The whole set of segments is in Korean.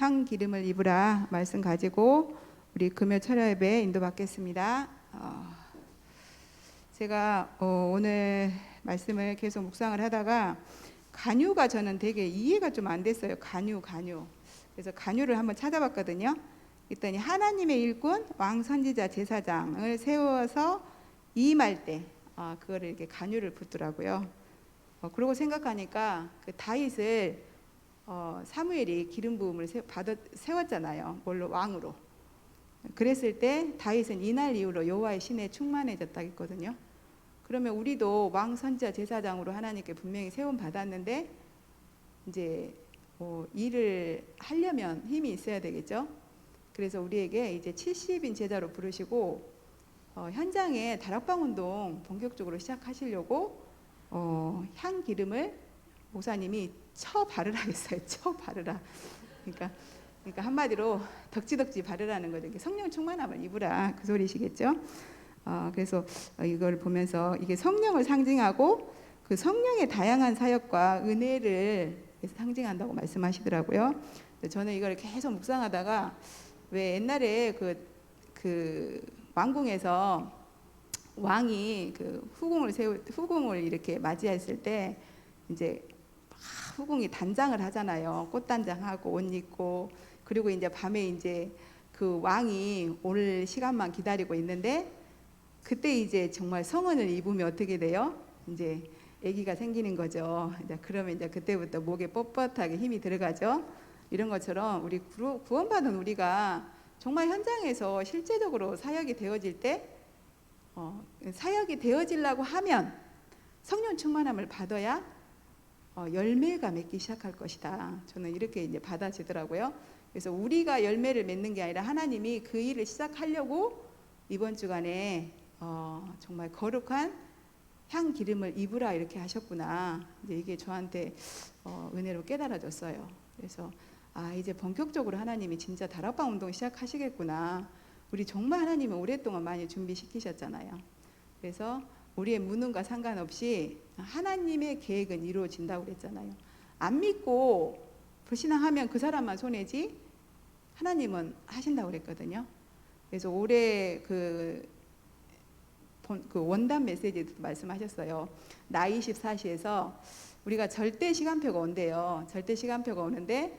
향 기름을 입으라 말씀 가지고 우리 금요 철야 예배 인도받겠습니다. 제가 오늘 말씀을 계속 묵상을 하다가 간유가 저는 되게 이해가 좀 안 됐어요. 간유. 그래서 간유를 한번 찾아봤거든요. 그랬더니 하나님의 일꾼 왕 선지자 제사장을 세워서 임할 때 그거를 이렇게 간유를 붙더라고요. 그러고 생각하니까 그 다윗을 사무엘이 기름 부음을 세웠잖아요. 뭘로? 왕으로. 그랬을 때 다윗은 이날 이후로 여호와의 신에 충만해졌다 했거든요. 그러면 우리도 왕 선지자 제사장으로 하나님께 분명히 세움 받았는데 이제 일을 하려면 힘이 있어야 되겠죠. 그래서 우리에게 이제 70인 제자로 부르시고 현장에 다락방 운동 본격적으로 시작하시려고 향 기름을 목사님이 쳐 바르라 했어요. 쳐 바르라. 그러니까 한마디로 덕지덕지 바르라는 거죠. 성령 충만함을 입으라 그 소리시겠죠. 그래서 이걸 보면서 이게 성령을 상징하고 그 성령의 다양한 사역과 은혜를 상징한다고 말씀하시더라고요. 저는 이걸 계속 묵상하다가 왜 옛날에 그 왕궁에서 왕이 그 후궁을 이렇게 맞이했을 때 이제 후궁이 단장을 하잖아요. 꽃단장하고 옷 입고, 그리고 이제 밤에 이제 그 왕이 올 시간만 기다리고 있는데 그때 이제 정말 성은을 입으면 어떻게 돼요? 이제 아기가 생기는 거죠. 이제 그러면 이제 그때부터 목에 뻣뻣하게 힘이 들어가죠. 이런 것처럼 우리 구원받은 우리가 정말 현장에서 실제적으로 사역이 되어질 때 사역이 되어지려고 하면 성령 충만함을 받아야 열매가 맺기 시작할 것이다. 저는 이렇게 이제 받아지더라고요. 그래서 우리가 열매를 맺는 게 아니라 하나님이 그 일을 시작하려고 이번 주간에 정말 거룩한 향 기름을 입으라 이렇게 하셨구나. 이제 이게 저한테 은혜로 깨달아졌어요. 그래서 이제 본격적으로 하나님이 진짜 다락방 운동 시작하시겠구나. 우리 정말 하나님은 오랫동안 많이 준비시키셨잖아요. 그래서 우리의 무능과 상관없이 하나님의 계획은 이루어진다고 그랬잖아요. 안 믿고 불신앙하면 그 사람만 손해지 하나님은 하신다고 그랬거든요. 그래서 올해 그 원단 메시지도 말씀하셨어요. 나 24시에서 우리가 절대 시간표가 온대요. 절대 시간표가 오는데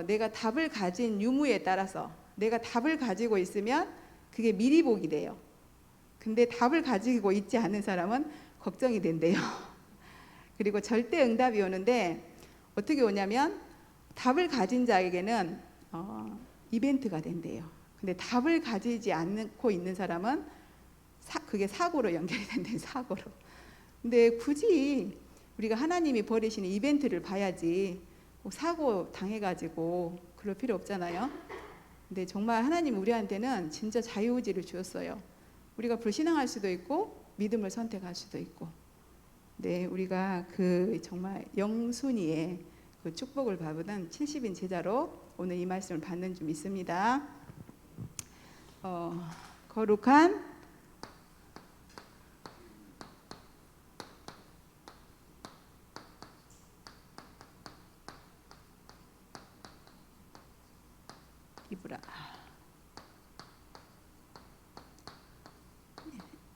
내가 답을 가진 유무에 따라서 내가 답을 가지고 있으면 그게 미리 보기 돼요. 근데 답을 가지고 있지 않은 사람은 걱정이 된대요. 그리고 절대 응답이 오는데 어떻게 오냐면 답을 가진 자에게는 이벤트가 된대요. 근데 답을 가지지 않고 있는 사람은 그게 사고로 연결이 된대요. 사고로. 근데 굳이 우리가 하나님이 버리시는 이벤트를 봐야지 사고 당해가지고 그럴 필요 없잖아요. 근데 정말 하나님 우리한테는 진짜 자유의지를 주었어요. 우리가 불신앙할 수도 있고 믿음을 선택할 수도 있고. 네, 우리가 그 정말 영순이의 그 축복을 받은 70인 제자로 오늘 이 말씀을 받는 줄 믿습니다. 거룩한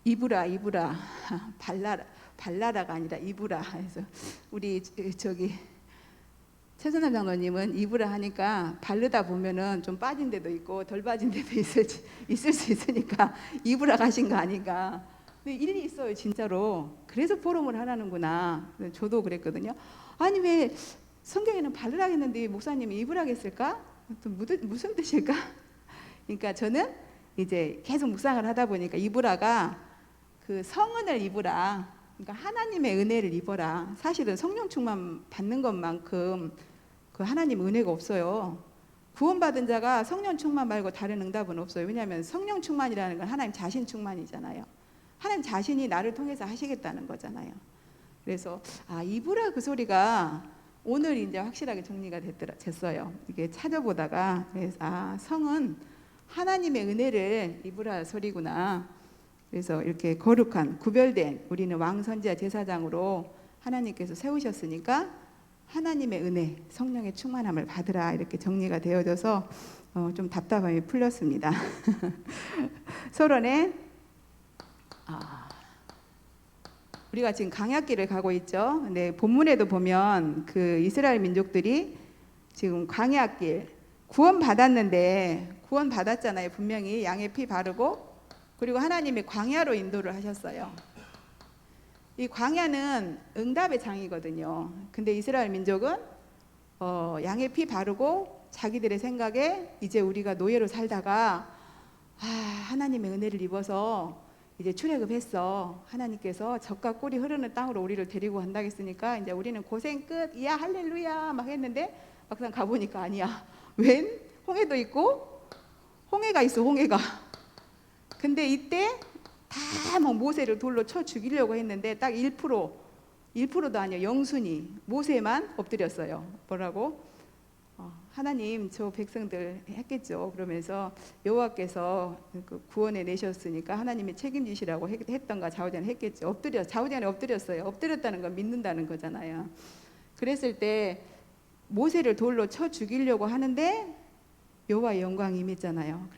이브라 발라라가 아니라 이브라. 그래서 우리 저기 최선남 장로님은 이브라 하니까 바르다 보면은 좀 빠진 데도 있고 덜 빠진 데도 있을 수 있으니까 이브라 가신 거 아닌가. 근데 일리 있어요, 진짜로. 그래서 포럼을 하라는구나. 저도 그랬거든요. 아니 왜 성경에는 바르라 했는데 목사님이 이브라 했을까? 무슨 뜻일까? 그러니까 저는 이제 계속 묵상을 하다 보니까 이브라가 그 성은을 입으라. 그러니까 하나님의 은혜를 입어라. 사실은 성령 충만 받는 것만큼 그 하나님 은혜가 없어요. 구원받은 자가 성령 충만 말고 다른 응답은 없어요. 왜냐하면 성령 충만이라는 건 하나님 자신 충만이잖아요. 하나님 자신이 나를 통해서 하시겠다는 거잖아요. 그래서 입으라 그 소리가 오늘 이제 확실하게 정리가 됐어요. 이게 찾아보다가 그래서 성은 하나님의 은혜를 입으라 소리구나. 그래서 이렇게 거룩한 구별된 우리는 왕 선지자 제사장으로 하나님께서 세우셨으니까 하나님의 은혜, 성령의 충만함을 받으라 이렇게 정리가 되어져서 좀 답답함이 풀렸습니다. 서론에 우리가 지금 광야길을 가고 있죠. 근데 본문에도 보면 그 이스라엘 민족들이 지금 광야길 구원 받았잖아요. 분명히 양의 피 바르고 그리고 하나님이 광야로 인도를 하셨어요. 이 광야는 응답의 장이거든요. 근데 이스라엘 민족은 양의 피 바르고 자기들의 생각에 이제 우리가 노예로 살다가 하나님의 은혜를 입어서 이제 출애굽했어. 하나님께서 젖과 꿀이 흐르는 땅으로 우리를 데리고 간다 했으니까 이제 우리는 고생 끝. 이야 할렐루야 막 했는데 막상 가보니까 아니야. 웬 홍해도 있고 홍해가 있어. 홍해가. 근데 이때 다 막 모세를 돌로 쳐 죽이려고 했는데 딱 1%도 아니야. 영순이 모세만 엎드렸어요. 뭐라고? 하나님 저 백성들 했겠죠. 그러면서 여호와께서 그 구원해 내셨으니까 하나님이 책임지시라고 했던가 좌우전에 했겠죠. 좌우전에 엎드렸어요. 엎드렸다는 건 믿는다는 거잖아요. 그랬을 때 모세를 돌로 쳐 죽이려고 하는데 여호와의 영광이 임했잖아요.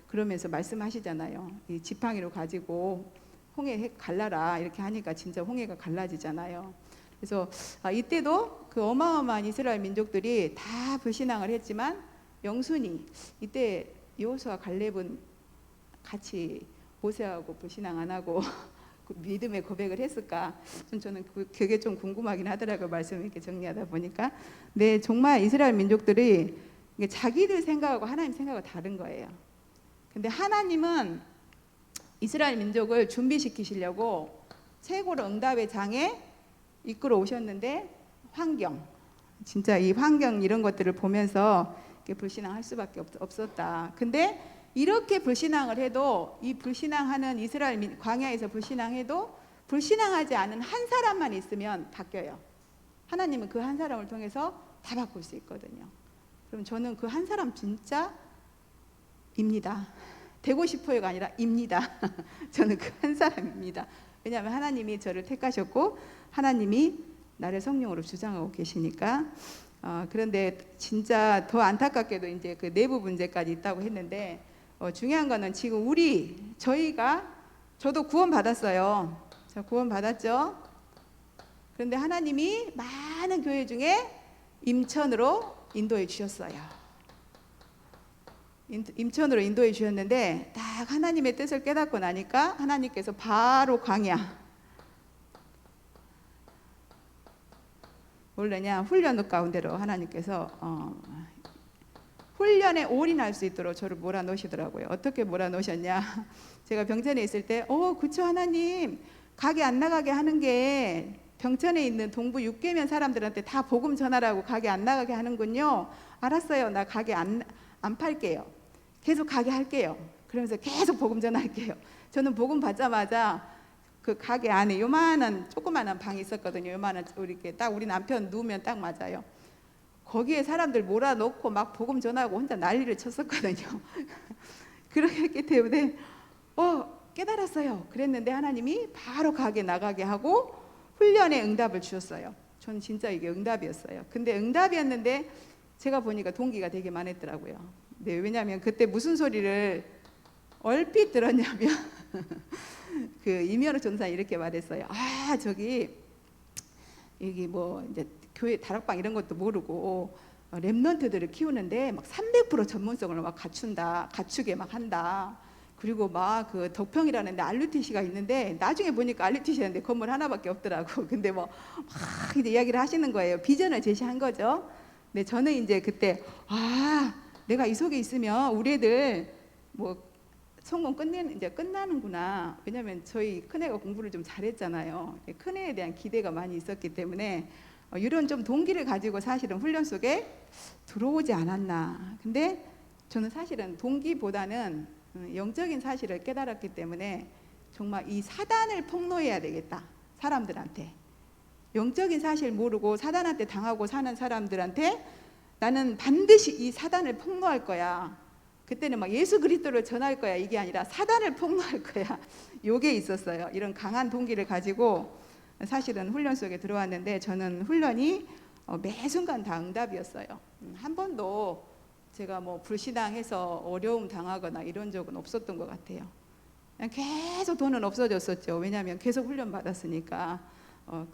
그러면서 말씀하시잖아요. 이 지팡이로 가지고 홍해 갈라라 이렇게 하니까 진짜 홍해가 갈라지잖아요. 그래서 이때도 그 어마어마한 이스라엘 민족들이 다 불신앙을 했지만 영순이 이때 여호수아 갈렙은 같이 모세하고 불신앙 안 하고 그 믿음의 고백을 했을까? 저는 그게 좀 궁금하긴 하더라고요. 말씀 이렇게 정리하다 보니까. 네, 정말 이스라엘 민족들이 자기들 생각하고 하나님 생각하고 다른 거예요. 근데 하나님은 이스라엘 민족을 준비시키시려고 최고로 응답의 장에 이끌어 오셨는데 진짜 이 환경 이런 것들을 보면서 불신앙할 수밖에 없었다. 근데 이렇게 불신앙을 해도 이 불신앙하는 이스라엘 광야에서 불신앙해도 불신앙하지 않은 한 사람만 있으면 바뀌어요. 하나님은 그 한 사람을 통해서 다 바꿀 수 있거든요. 그럼 저는 그 한 사람 진짜 입니다. 되고 싶어요가 아니라 입니다. 저는 그 한 사람입니다. 왜냐하면 하나님이 저를 택하셨고 하나님이 나를 성령으로 주장하고 계시니까. 그런데 진짜 더 안타깝게도 이제 그 내부 문제까지 있다고 했는데 중요한 거는 지금 저도 구원 받았어요. 자, 구원 받았죠. 그런데 하나님이 많은 교회 중에 임천으로 인도해 주셨어요. 임천으로 인도해 주셨는데 딱 하나님의 뜻을 깨닫고 나니까 하나님께서 바로 광야 원래냐 훈련 가운데로 하나님께서 훈련에 올인할 수 있도록 저를 몰아넣으시더라고요. 어떻게 몰아넣으셨냐? 제가 병천에 있을 때 그쵸 하나님 가게 안 나가게 하는 게 병천에 있는 동부 6계면 사람들한테 다 복음 전하라고 가게 안 나가게 하는군요. 알았어요. 나 가게 안 팔게요. 계속 가게 할게요. 그러면서 계속 복음 전할게요. 저는 복음 받자마자 그 가게 안에 조그만한 방이 있었거든요. 요만한 우리 남편 누우면 딱 맞아요. 거기에 사람들 몰아넣고 막 복음 전하고 혼자 난리를 쳤었거든요. 그렇기 때문에 깨달았어요. 그랬는데 하나님이 바로 가게 나가게 하고 훈련에 응답을 주셨어요. 저는 진짜 이게 응답이었어요. 근데 응답이었는데 제가 보니까 동기가 되게 많았더라고요. 네, 왜냐하면 그때 무슨 소리를 얼핏 들었냐면 그 이면호 전사 이렇게 말했어요. 여기 뭐 이제 교회 다락방 이런 것도 모르고 랩런트들을 키우는데 막 300% 전문성을 막 갖추게 막 한다. 그리고 막 그 덕평이라는 데 RUTC가 있는데 나중에 보니까 RUTC였는데 건물 하나밖에 없더라고. 근데 뭐 막 이제 이야기를 하시는 거예요. 비전을 제시한 거죠. 근데 저는 이제 그때 내가 이 속에 있으면 우리 애들 뭐 성공 끝나는구나. 왜냐면 저희 큰애가 공부를 좀 잘했잖아요. 큰애에 대한 기대가 많이 있었기 때문에 이런 좀 동기를 가지고 사실은 훈련 속에 들어오지 않았나. 근데 저는 사실은 동기보다는 영적인 사실을 깨달았기 때문에 정말 이 사단을 폭로해야 되겠다. 사람들한테 영적인 사실 모르고 사단한테 당하고 사는 사람들한테 나는 반드시 이 사단을 폭로할 거야. 그때는 막 예수 그리스도를 전할 거야 이게 아니라 사단을 폭로할 거야. 요게 있었어요. 이런 강한 동기를 가지고 사실은 훈련 속에 들어왔는데 저는 훈련이 매 순간 다 응답이었어요. 한 번도 제가 뭐 불신앙해서 어려움 당하거나 이런 적은 없었던 것 같아요. 그냥 계속 돈은 없어졌었죠. 왜냐하면 계속 훈련 받았으니까.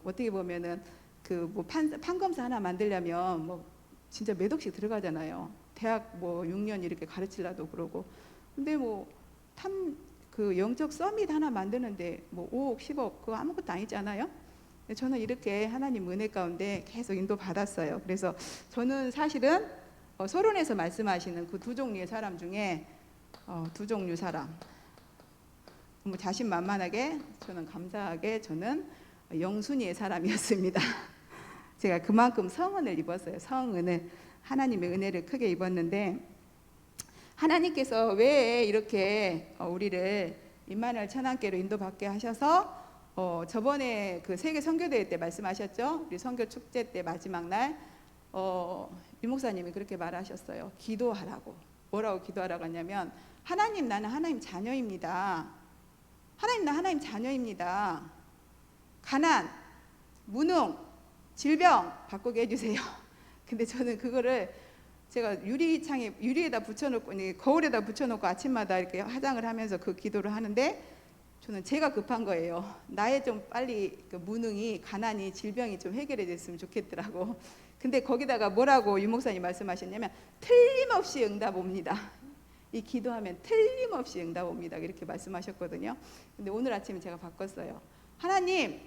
어떻게 보면은 그 뭐 판검사 하나 만들려면 뭐 진짜 몇 억씩 들어가잖아요. 대학 뭐 6년 이렇게 가르치려도 그러고. 근데 뭐 그 영적 서밋 하나 만드는데 뭐 5억, 10억 그거 아무것도 아니잖아요. 저는 이렇게 하나님 은혜 가운데 계속 인도 받았어요. 그래서 저는 사실은 서론에서 말씀하시는 그 두 종류의 사람 중에 두 종류 사람, 뭐 자신만만하게 저는 감사하게 저는 영순이의 사람이었습니다. 제가 그만큼 성은을 입었어요. 성은을, 하나님의 은혜를 크게 입었는데, 하나님께서 왜 이렇게 우리를 임마누엘 천안교회로 인도받게 하셔서 저번에 그 세계 선교대회 때 말씀하셨죠. 우리 선교 축제 때 마지막 날 유 목사님이 그렇게 말하셨어요. 기도하라고. 뭐라고 기도하라고 하냐면, 하나님, 나는 하나님 자녀입니다. 하나님, 나 하나님 자녀입니다. 가난, 무능, 질병 바꾸게 해주세요. 근데 저는 그거를 제가 유리에다 붙여놓고, 거울에다 붙여놓고 아침마다 이렇게 화장을 하면서 그 기도를 하는데, 저는 제가 급한 거예요. 나의 좀 빨리 그 무능이, 가난이, 질병이 좀 해결이 됐으면 좋겠더라고. 근데 거기다가 뭐라고 유 목사님 말씀하셨냐면, 틀림없이 응답 옵니다. 이 기도하면 틀림없이 응답 옵니다. 이렇게 말씀하셨거든요. 근데 오늘 아침에 제가 바꿨어요. 하나님,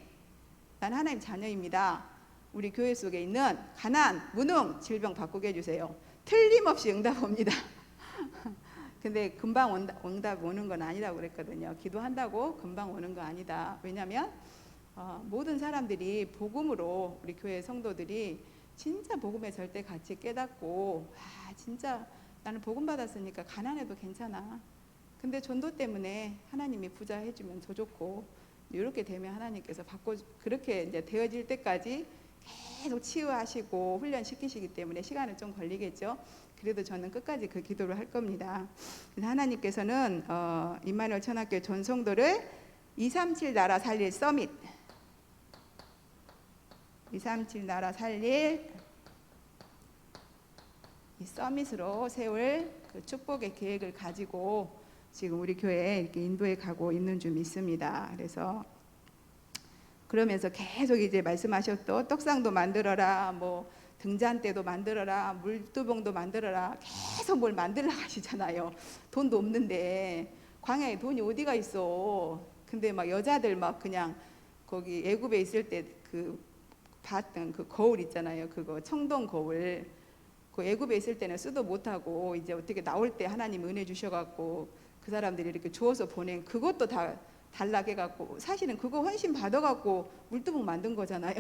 난 하나님 자녀입니다. 우리 교회 속에 있는 가난, 무능, 질병 바꾸게 해주세요. 틀림없이 응답 옵니다. 근데 금방 응답 오는 건 아니라고 그랬거든요. 기도한다고 금방 오는 거 아니다. 왜냐하면 모든 사람들이 복음으로, 우리 교회 성도들이 진짜 복음에 절대 가치 깨닫고, 진짜 나는 복음 받았으니까 가난해도 괜찮아. 근데 전도 때문에 하나님이 부자 해주면 더 좋고, 이렇게 되면 하나님께서 그렇게 이제 되어질 때까지 계속 치유하시고 훈련시키시기 때문에 시간은 좀 걸리겠죠. 그래도 저는 끝까지 그 기도를 할 겁니다. 하나님께서는 임마누엘 천안교회 전성도를 237 나라 살릴 서밋, 237 나라 살릴 이 서밋으로 세울 그 축복의 계획을 가지고 지금 우리 교회에 이렇게 인도해 가고 있는 줄 믿습니다. 그래서 그러면서 계속 이제 말씀하셨던 떡상도 만들어라, 뭐 등잔대도 만들어라, 물두봉도 만들어라, 계속 뭘 만들러 가시잖아요. 돈도 없는데 광야에 돈이 어디가 있어. 근데 막 여자들 막 그냥 거기 애굽에 있을 때 그 봤던 그 거울 있잖아요. 그거 청동 거울. 그 애굽에 있을 때는 쓰도 못하고 이제 어떻게 나올 때 하나님 은혜 주셔갖고 그 사람들이 이렇게 주워서 보낸 그것도 다 단락해갖고, 사실은 그거 헌신 받아갖고 물두봉 만든 거잖아요.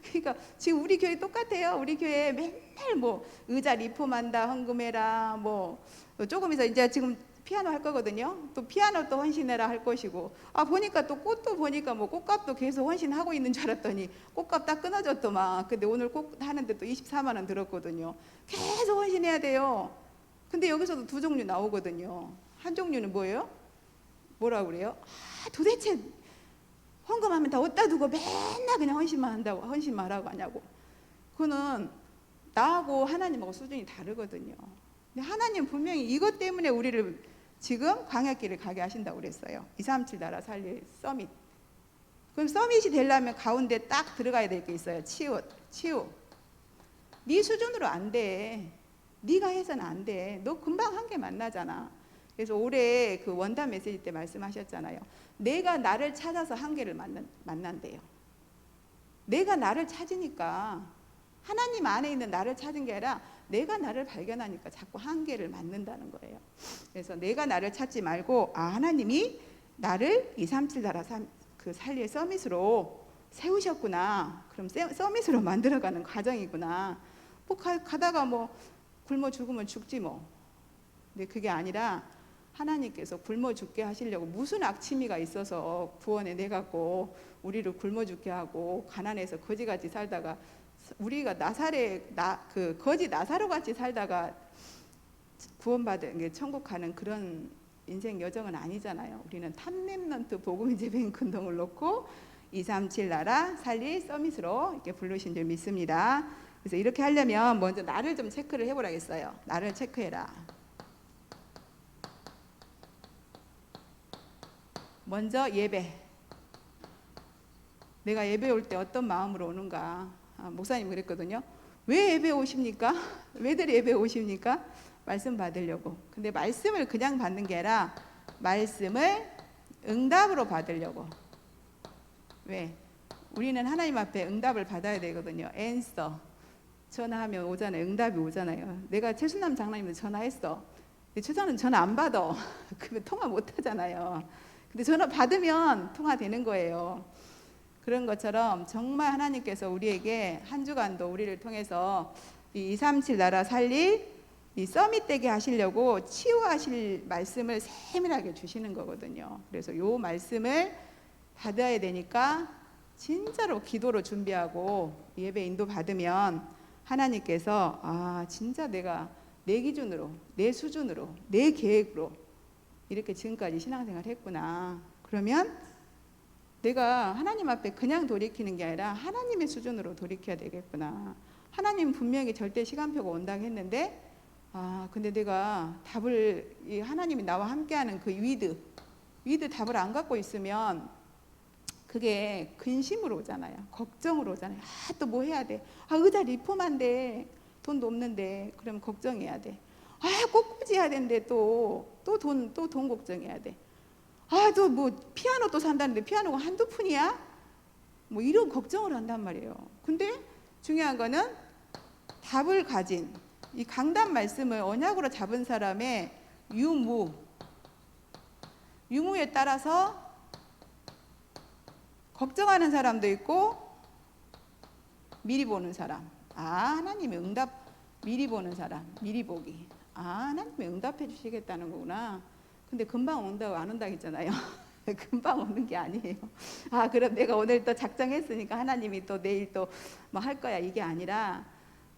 그러니까 지금 우리 교회 똑같아요. 우리 교회 맨날 뭐 의자 리폼한다, 헌금해라, 뭐 조금 있어 이제 지금 피아노 할 거거든요. 또 피아노 또 헌신해라 할 것이고, 보니까 또 꽃도 보니까 뭐 꽃값도 계속 헌신하고 있는 줄 알았더니 꽃값 딱 끊어졌더만. 근데 오늘 꽃 하는데 또 24만 원 들었거든요. 계속 헌신해야 돼요. 근데 여기서도 두 종류 나오거든요. 한 종류는 뭐예요? 뭐라고 그래요? 도대체 헌금하면 다 어디다 두고 맨날 그냥 헌신만 한다고, 헌신만 하고 하냐고. 그거는 나하고 하나님하고 수준이 다르거든요. 근데 하나님 분명히 이것 때문에 우리를 지금 광야길을 가게 하신다고 그랬어요. 237 나라 살릴 서밋. 그럼 서밋이 되려면 가운데 딱 들어가야 될 게 있어요. 치유. 네 수준으로 안 돼. 네가 해서는 안 돼. 너 금방 한계 만나잖아. 그래서 올해 그 원단 메시지 때 말씀하셨잖아요. 내가 나를 찾아서 한계를 만난대요. 내가 나를 찾으니까, 하나님 안에 있는 나를 찾은 게 아니라 내가 나를 발견하니까 자꾸 한계를 맞는다는 거예요. 그래서 내가 나를 찾지 말고, 하나님이 나를 237 나라 그 살릴 서밋으로 세우셨구나. 그럼 서밋으로 만들어가는 과정이구나. 뭐 가다가 뭐 굶어 죽으면 죽지 뭐. 근데 그게 아니라 하나님께서 굶어 죽게 하시려고 무슨 악취미가 있어서 구원에 내갖고 우리를 굶어 죽게 하고 가난해서 거지같이 살다가, 우리가 그 거지 나사로 같이 살다가 구원받은 게 천국 가는 그런 인생 여정은 아니잖아요. 우리는 탑랩런트 복음의 재배인 근동을 놓고 237 나라 살릴 서밋으로 이렇게 부르신 줄 믿습니다. 그래서 이렇게 하려면 먼저 나를 좀 체크를 해보라겠어요. 나를 체크해라. 먼저 예배. 내가 예배 올 때 어떤 마음으로 오는가. 목사님 그랬거든요. 왜 예배 오십니까? 왜들 예배 오십니까? 말씀 받으려고. 근데 말씀을 그냥 받는 게 아니라 말씀을 응답으로 받으려고. 왜? 우리는 하나님 앞에 응답을 받아야 되거든요. answer. 전화하면 오잖아요. 응답이 오잖아요. 내가 최순남 장로님한테 전화했어. 근데 최순남 전화 안 받아. 그러면 통화 못 하잖아요. 근데 전화 받으면 통화되는 거예요. 그런 것처럼 정말 하나님께서 우리에게 한 주간도 우리를 통해서 이 237 나라 살릴 이 서밋 되게 하시려고 치유하실 말씀을 세밀하게 주시는 거거든요. 그래서 요 말씀을 받아야 되니까 진짜로 기도로 준비하고 예배 인도 받으면 하나님께서 진짜 내가 내 기준으로, 내 수준으로, 내 계획으로 이렇게 지금까지 신앙생활 했구나. 그러면 내가 하나님 앞에 그냥 돌이키는 게 아니라 하나님의 수준으로 돌이켜야 되겠구나. 하나님 분명히 절대 시간표가 온다고 했는데 근데 내가 답을 하나님이 나와 함께하는 그 위드 답을 안 갖고 있으면 그게 근심으로 오잖아요. 걱정으로 오잖아요. 또 뭐 해야 돼? 의자 리폼한데 돈도 없는데 그럼 걱정해야 돼. 꽃꽂이 해야 되는데 또 돈 걱정해야 돼. 또 뭐 피아노 또 산다는데 피아노가 한두 푼이야? 뭐 이런 걱정을 한단 말이에요. 근데 중요한 거는 답을 가진 이 강단 말씀을 언약으로 잡은 사람의 유무에 따라서 걱정하는 사람도 있고 미리 보는 사람. 하나님의 응답 미리 보는 사람. 미리 보기. 하나님의 응답해 주시겠다는 거구나. 근데 금방 온다고 안 온다고 했잖아요. 금방 오는 게 아니에요. 그럼 내가 오늘 또 작정했으니까 하나님이 또 내일 또 뭐 할 거야 이게 아니라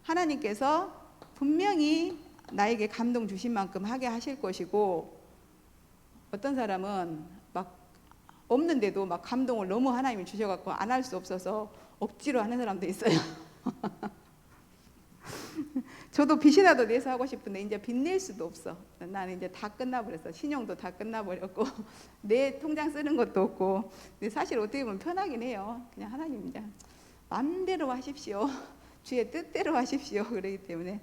하나님께서 분명히 나에게 감동 주신 만큼 하게 하실 것이고 어떤 사람은 막 없는데도 막 감동을 너무 하나님이 주셔갖고 안 할 수 없어서 억지로 하는 사람도 있어요. 저도 빚이라도 내서 하고 싶은데 이제 빚 낼 수도 없어. 나는 이제 다 끝나버렸어. 신용도 다 끝나버렸고 내 통장 쓰는 것도 없고. 근데 사실 어떻게 보면 편하긴 해요. 그냥 하나님 이제 마음대로 하십시오. 주의 뜻대로 하십시오. 그러기 때문에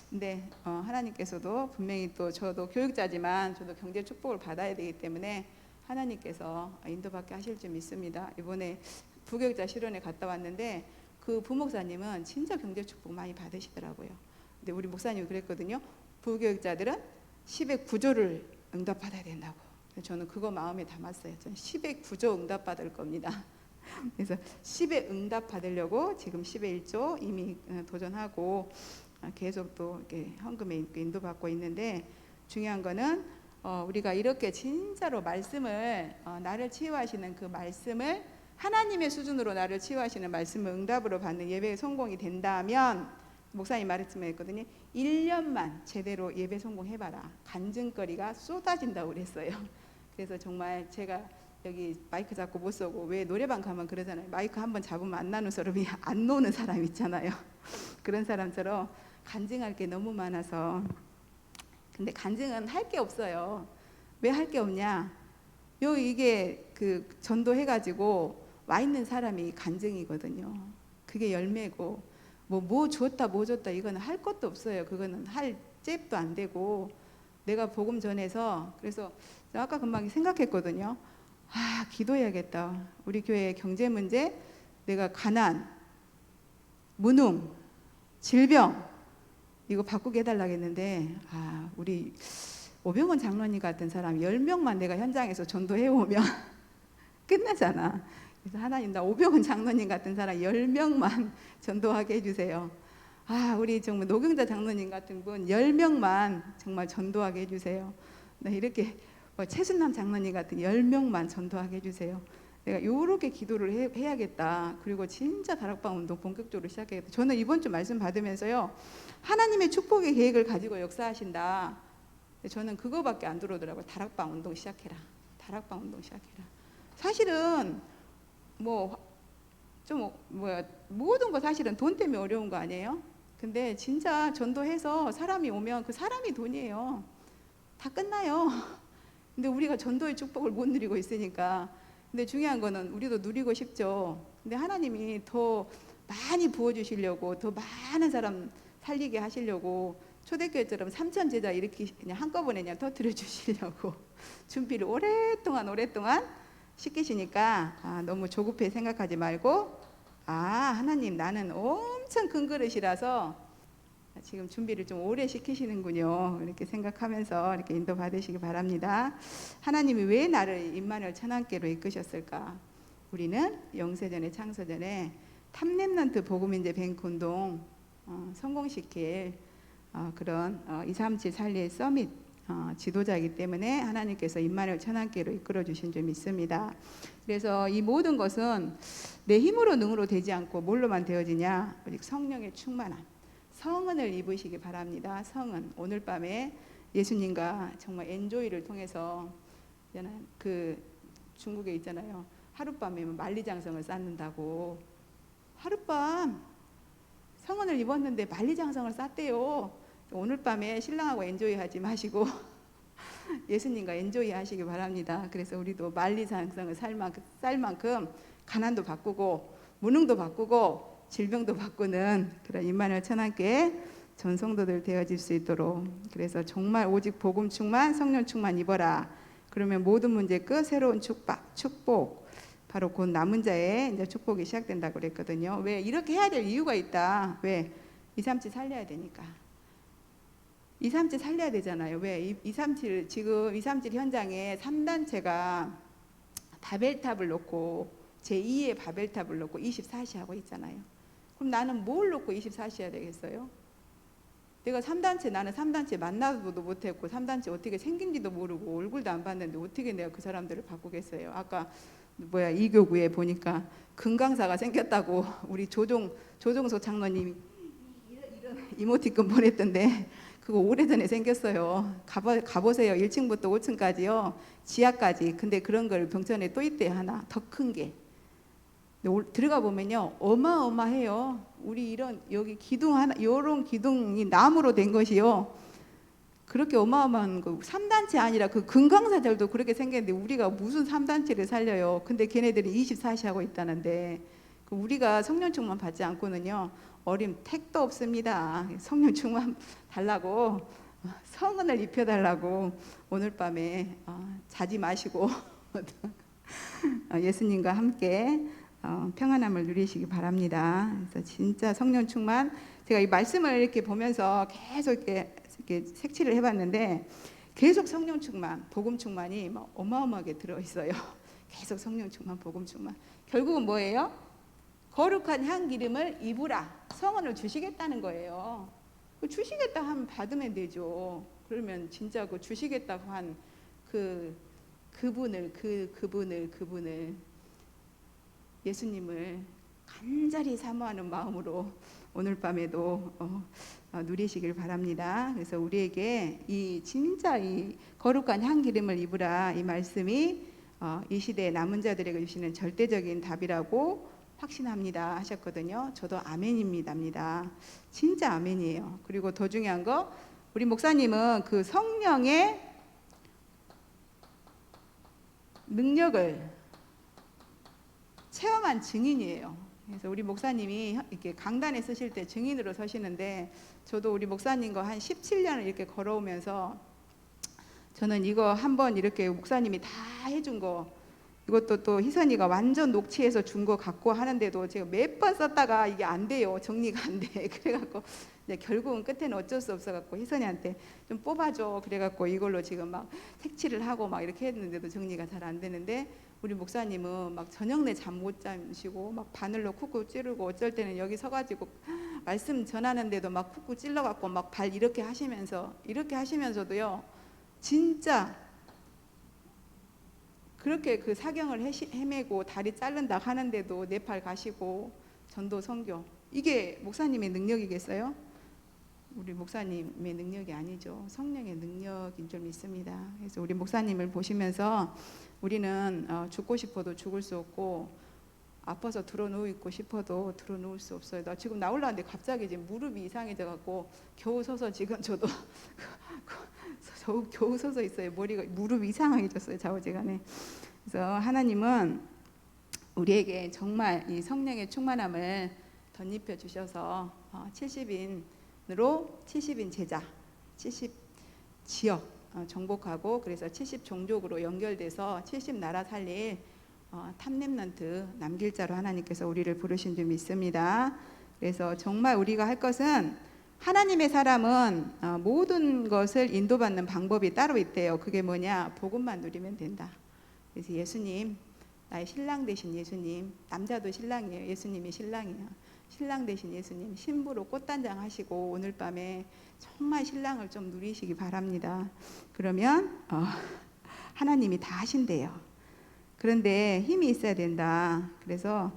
근데 하나님께서도 분명히 또 저도 교육자지만 저도 경제 축복을 받아야 되기 때문에 하나님께서 인도받게 하실 줄 믿습니다. 이번에 부교육자 실현에 갔다 왔는데 그 부목사님은 진짜 경제 축복 많이 받으시더라고요. 근데 우리 목사님이 그랬거든요. 부교육자들은 10의 9조를 응답받아야 된다고. 저는 그거 마음에 담았어요. 저는 10의 9조 응답받을 겁니다. 그래서 10의 응답 받으려고 지금 10의 1조 이미 도전하고 계속 또 이렇게 헌금에 인도받고 있는데 중요한 거는 우리가 이렇게 진짜로 말씀을 나를 치유하시는 그 말씀을 하나님의 수준으로 나를 치유하시는 말씀을 응답으로 받는 예배에 성공이 된다면 목사님 말씀했거든요. 1년만 제대로 예배 성공해봐라. 간증거리가 쏟아진다고 그랬어요. 그래서 정말 제가 여기 마이크 잡고 못 쏘고 왜 노래방 가면 그러잖아요. 마이크 한번 잡으면 안 나는 사람이 안 노는 사람 있잖아요. 그런 사람처럼 간증할 게 너무 많아서 근데 간증은 할 게 없어요. 왜 할 게 없냐? 이게 그 전도해가지고 와 있는 사람이 간증이거든요. 그게 열매고 뭐 줬다 이거는 할 것도 없어요. 그거는 할 잽도 안 되고 내가 복음 전해서 그래서 아까 금방 생각했거든요. 기도해야겠다. 우리 교회의 경제 문제, 내가 가난, 무능, 질병 이거 바꾸게 해달라고 했는데 우리 오병원 장로님 같은 사람 10명만 내가 현장에서 전도해오면 끝나잖아. 그래서 하나님 나 오병원 장로님 같은 사람 10명만 전도하게 해주세요. 우리 정말 노경자 장로님 같은 분 10명만 정말 전도하게 해주세요. 나 이렇게 최순남 장로님 같은 10명만 전도하게 해주세요. 내가 이렇게 기도를 해야겠다. 그리고 진짜 다락방 운동 본격적으로 시작해야겠다. 저는 이번 주 말씀 받으면서요. 하나님의 축복의 계획을 가지고 역사하신다. 저는 그거밖에 안 들어오더라고요. 다락방 운동 시작해라. 다락방 운동 시작해라. 사실은 뭐 좀 뭐야 모든 거 사실은 돈 때문에 어려운 거 아니에요? 근데 진짜 전도해서 사람이 오면 그 사람이 돈이에요. 다 끝나요. 근데 우리가 전도의 축복을 못 누리고 있으니까. 근데 중요한 거는 우리도 누리고 싶죠. 근데 하나님이 더 많이 부어주시려고, 더 많은 사람 살리게 하시려고, 초대교회처럼 3천 제자 이렇게 그냥 한꺼번에 그냥 터뜨려 주시려고 준비를 오랫동안 시키시니까 너무 조급해 생각하지 말고, 하나님 나는 엄청 큰 그릇이라서 지금 준비를 좀 오래 시키시는군요. 이렇게 생각하면서 이렇게 인도 받으시기 바랍니다. 하나님이 왜 나를 임마누엘 천안교회로 이끄셨을까? 우리는 영세전에 창세전에 탑랩런트 복음인재 뱅크 운동 성공시킬 그런 237 살리의 서밋 지도자이기 때문에 하나님께서 임마누엘 천안교회로 이끌어 주신 줄 믿습니다. 그래서 이 모든 것은 내 힘으로 능으로 되지 않고 뭘로만 되어지냐? 오직 성령의 충만함, 성은을 입으시기 바랍니다. 성은 오늘 밤에 예수님과 정말 엔조이를 통해서 그 중국에 있잖아요. 하룻밤에 만리장성을 쌓는다고. 하룻밤 성은을 입었는데 만리장성을 쌓대요. 오늘 밤에 신랑하고 엔조이 하지 마시고 예수님과 엔조이 하시기 바랍니다. 그래서 우리도 만리장성을 쌀 만큼 가난도 바꾸고 무능도 바꾸고 질병도 바꾸는 그런 임마누엘 천안교회 전 성도들 되어질 수 있도록, 그래서 정말 오직 복음 충만 성령 충만 입어라. 그러면 모든 문제 끝, 새로운 축복 바로 곧 남은 자의 이제 축복이 시작된다고 그랬거든요. 왜 이렇게 해야 될 이유가 있다. 왜 237 살려야 되니까. 237 살려야 되잖아요. 왜 237 지금 237 현장에 3단체가 바벨탑을 놓고 제2의 바벨탑을 놓고 24시 하고 있잖아요. 그럼 나는 뭘 놓고 24시 해야 되겠어요? 내가 3단체, 나는 3단체 만나보도 못했고 3단체 어떻게 생긴지도 모르고 얼굴도 안 봤는데 어떻게 내가 그 사람들을 바꾸겠어요? 아까 이교구에 보니까 금강사가 생겼다고 우리 조종소 장로님이 이런 이모티콘 보냈던데 그거 오래전에 생겼어요. 가보세요. 1층부터 5층까지요. 지하까지. 근데 그런 걸 병천에 또 있대요. 하나 더 큰 게. 들어가 보면요 어마어마해요. 우리 여기 기둥 하나, 요런 기둥이 나무로 된 것이요 그렇게 어마어마한 거. 3단체 아니라 그 금강사절도 그렇게 생겼는데 우리가 무슨 3단체를 살려요. 근데 걔네들이 24시 하고 있다는데 우리가 성령 충만 받지 않고는요 어림 택도 없습니다. 성령 충만 달라고, 성은을 입혀달라고 오늘 밤에 자지 마시고 예수님과 함께 평안함을 누리시기 바랍니다. 그래서 진짜 성령 충만, 제가 이 말씀을 이렇게 보면서 계속 이렇게 색칠을 해봤는데 계속 성령 충만, 복음 충만이 어마어마하게 들어있어요. 계속 성령 충만, 복음 충만. 결국은 뭐예요? 거룩한 향 기름을 입으라. 성은을 주시겠다는 거예요. 주시겠다 하면 받으면 되죠. 그러면 진짜 그 주시겠다고 한 그분을 예수님을 간절히 사모하는 마음으로 오늘 밤에도 누리시길 바랍니다. 그래서 우리에게 진짜 이 거룩한 향 기름을 입으라, 이 말씀이 이 시대의 남은 자들에게 주시는 절대적인 답이라고 확신합니다 하셨거든요. 저도 아멘입니다. 진짜 아멘이에요. 그리고 더 중요한 거, 우리 목사님은 그 성령의 능력을 체험한 증인이에요. 그래서 우리 목사님이 이렇게 강단에 서실 때 증인으로 서시는데, 저도 우리 목사님과 한 17년을 이렇게 걸어오면서 저는 이거 한번 이렇게 목사님이 다 해준 거, 이것도 또 희선이가 완전 녹취해서 준 거 갖고 하는데도 제가 몇 번 썼다가 이게 안 돼요. 정리가 안 돼. 그래갖고 이제 결국은 끝에는 어쩔 수 없어갖고 희선이한테 좀 뽑아줘. 그래갖고 이걸로 지금 막 색칠을 하고 막 이렇게 했는데도 정리가 잘 안 되는데, 우리 목사님은 막 저녁 내 잠 못 자시고 막 바늘로 쿡쿡 찌르고, 어쩔 때는 여기 서가지고 말씀 전하는데도 막 쿡쿡 찔러갖고 막 발 이렇게 하시면서도요 진짜 그렇게 그 사경을 헤매고 다리 자른다 하는데도 네팔 가시고 전도 선교, 이게 목사님의 능력이겠어요? 우리 목사님의 능력이 아니죠. 성령의 능력인 줄 믿습니다. 그래서 우리 목사님을 보시면서 우리는 죽고 싶어도 죽을 수 없고 아파서 들어누워 싶어도 들어누울 수 없어요. 나 지금 나올라는데 갑자기 지금 무릎이 이상해져 갖고 겨우 서서 지금 저도 겨우 서서 있어요. 무릎이 이상해졌어요. 좌우지간에. 그래서 하나님은 우리에게 정말 이 성령의 충만함을 덧입혀 주셔서 70인으로 70인 제자, 70 지역 정복하고 그래서 70 종족으로 연결돼서 70 나라 살릴 탑렘넌트 남길 자로 하나님께서 우리를 부르신 줄 믿습니다. 그래서 정말 우리가 할 것은 하나님의 사람은 모든 것을 인도받는 방법이 따로 있대요. 그게 뭐냐? 복음만 누리면 된다. 그래서 예수님, 나의 신랑 되신 예수님, 남자도 신랑이에요. 예수님이 신랑이에요. 신랑 되신 예수님, 신부로 꽃단장 하시고 오늘 밤에 정말 신랑을 좀 누리시기 바랍니다. 그러면 하나님이 다 하신대요. 그런데 힘이 있어야 된다. 그래서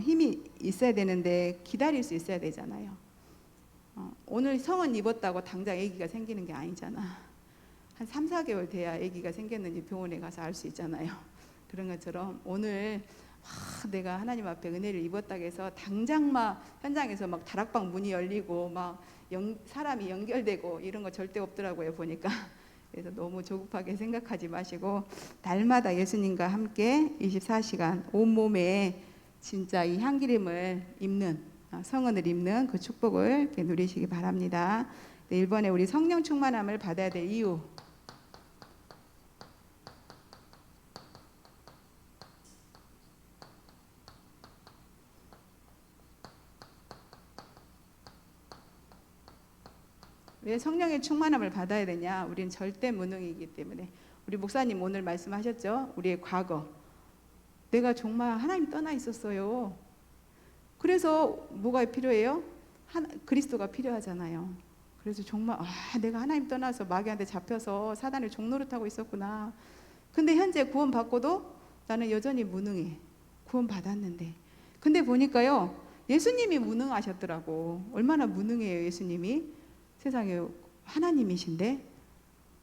힘이 있어야 되는데 기다릴 수 있어야 되잖아요. 오늘 성은 입었다고 당장 아기가 생기는 게 아니잖아. 한 3, 4개월 돼야 아기가 생겼는지 병원에 가서 알 수 있잖아요. 그런 것처럼 오늘 내가 하나님 앞에 은혜를 입었다고 해서 당장 막 현장에서 막 다락방 문이 열리고 막 사람이 연결되고 이런 거 절대 없더라고요, 보니까. 그래서 너무 조급하게 생각하지 마시고 날마다 예수님과 함께 24시간 온몸에 진짜 이 향기름을 입는 성은을 입는 그 축복을 누리시기 바랍니다. 네, 이번에 우리 성령 충만함을 받아야 될 이유, 왜 성령의 충만함을 받아야 되냐? 우리는 절대 무능이기 때문에. 우리 목사님 오늘 말씀하셨죠? 우리의 과거, 내가 정말 하나님 떠나 있었어요. 그래서 뭐가 필요해요? 그리스도가 필요하잖아요. 그래서 정말 내가 하나님 떠나서 마귀한테 잡혀서 사단의 종노릇하고 있었구나. 근데 현재 구원 받고도 나는 여전히 무능해. 구원 받았는데. 근데 보니까요, 예수님이 무능하셨더라고. 얼마나 무능해요, 예수님이. 세상에 하나님이신데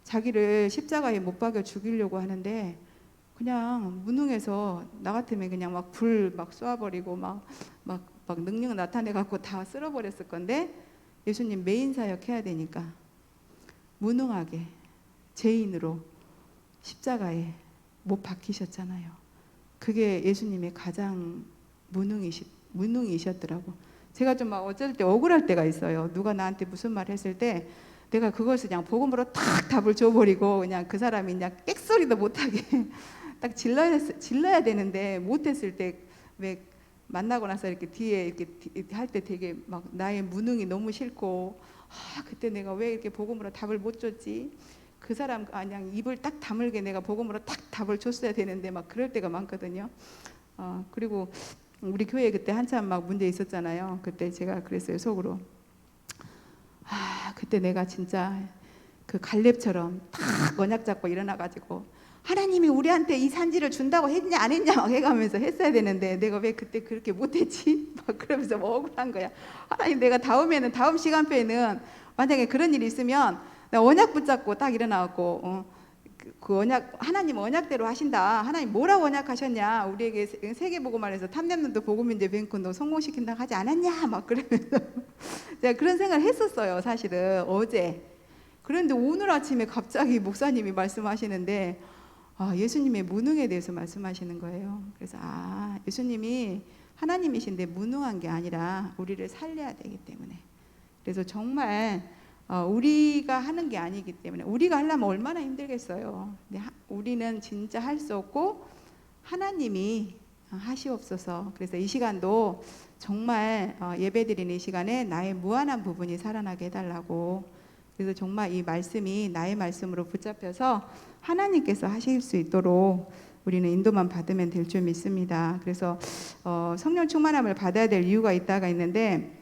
자기를 십자가에 못 박여 죽이려고 하는데 그냥 무능해서 나 같으면 그냥 막 불 막 쏘아버리고 막 능력 나타내 갖고 다 쓸어버렸을 건데 예수님 메인 사역 해야 되니까 무능하게 죄인으로 십자가에 못 박히셨잖아요. 그게 예수님의 가장 무능이셨더라고. 제가 좀 막 어쩔 때 억울할 때가 있어요. 누가 나한테 무슨 말 했을 때 내가 그것을 그냥 복음으로 탁 답을 줘버리고 그냥 그 사람이 그냥 꽥소리도 못하게 딱 질러야 되는데 못했을 때 왜 만나고 나서 이렇게 뒤에 이렇게 할 때 되게 막 나의 무능이 너무 싫고 그때 내가 왜 이렇게 복음으로 답을 못 줬지? 그 사람 그냥 입을 딱 다물게 내가 복음으로 딱 답을 줬어야 되는데 막 그럴 때가 많거든요. 그리고 우리 교회 그때 한참 막 문제 있었잖아요. 그때 제가 그랬어요, 속으로. 그때 내가 진짜 그 갈렙처럼 탁 언약 잡고 일어나가지고 하나님이 우리한테 이 산지를 준다고 했냐 안 했냐 막 해가면서 했어야 되는데 내가 왜 그때 그렇게 못했지? 막 그러면서 뭐 억울한 거야. 하나님, 내가 다음 시간표에는 만약에 그런 일이 있으면 나 언약 붙잡고 딱 일어나갖고 그 언약, 하나님 언약대로 하신다. 하나님 뭐라고 언약하셨냐? 우리에게 세계복음화해서 탐냄론도 복음인재 뱅크도 성공시킨다고 하지 않았냐? 막 그러면서 제가 그런 생각을 했었어요, 사실은 어제. 그런데 오늘 아침에 갑자기 목사님이 말씀하시는데 예수님의 무능에 대해서 말씀하시는 거예요. 그래서 예수님이 하나님이신데 무능한 게 아니라 우리를 살려야 되기 때문에. 그래서 정말 우리가 하는 게 아니기 때문에 우리가 하려면 얼마나 힘들겠어요. 근데 우리는 진짜 할 수 없고 하나님이 하시옵소서. 그래서 이 시간도 정말 예배드리는 이 시간에 나의 무한한 부분이 살아나게 해달라고. 그래서 정말 이 말씀이 나의 말씀으로 붙잡혀서 하나님께서 하실 수 있도록 우리는 인도만 받으면 될 줄 믿습니다. 그래서 성령 충만함을 받아야 될 이유가 있는데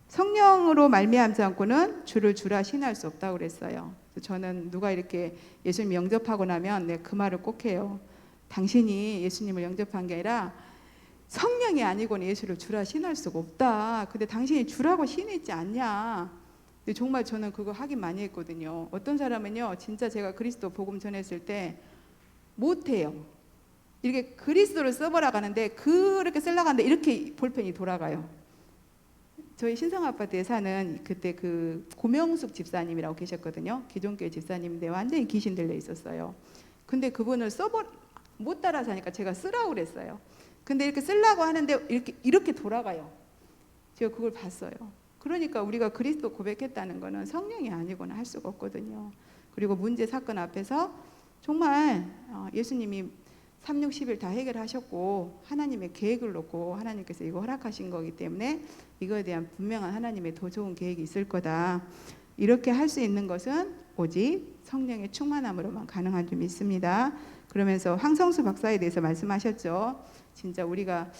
성령으로 말미암지 않고는 주를 주라 신할 수 없다고 그랬어요. 그래서 저는 누가 이렇게 예수님 영접하고 나면 내가 그 말을 꼭 해요. 당신이 예수님을 영접한 게 아니라 성령이 아니고는 예수를 주라 신할 수가 없다. 근데 당신이 주라고 신했지 않냐. 근데 정말 저는 그거 하긴 많이 했거든요. 어떤 사람은요, 진짜 제가 그리스도 복음 전했을 때 못해요. 이렇게 그리스도를 써보라고 하는데 그렇게 쓰려고 하는데 이렇게 볼펜이 돌아가요. 저희 신성아파트에 사는 그때 그 고명숙 집사님이라고 계셨거든요. 기존교회 집사님인데 완전히 귀신 들려 있었어요. 근데 그분을 못 따라서 하니까 제가 쓰라고 그랬어요. 근데 이렇게 쓰려고 하는데 이렇게 돌아가요. 제가 그걸 봤어요. 그러니까 우리가 그리스도 고백했다는 거는 성령이 아니고는 할 수가 없거든요. 그리고 문제 사건 앞에서 정말 예수님이 3, 6, 10일 다 해결하셨고 하나님의 계획을 놓고 하나님께서 이거 허락하신 거기 때문에 이거에 대한 분명한 하나님의 더 좋은 계획이 있을 거다. 이렇게 할 수 있는 것은 오직 성령의 충만함으로만 가능한 줄 믿습니다. 그러면서 황성수 박사에 대해서 말씀하셨죠. 진짜 우리가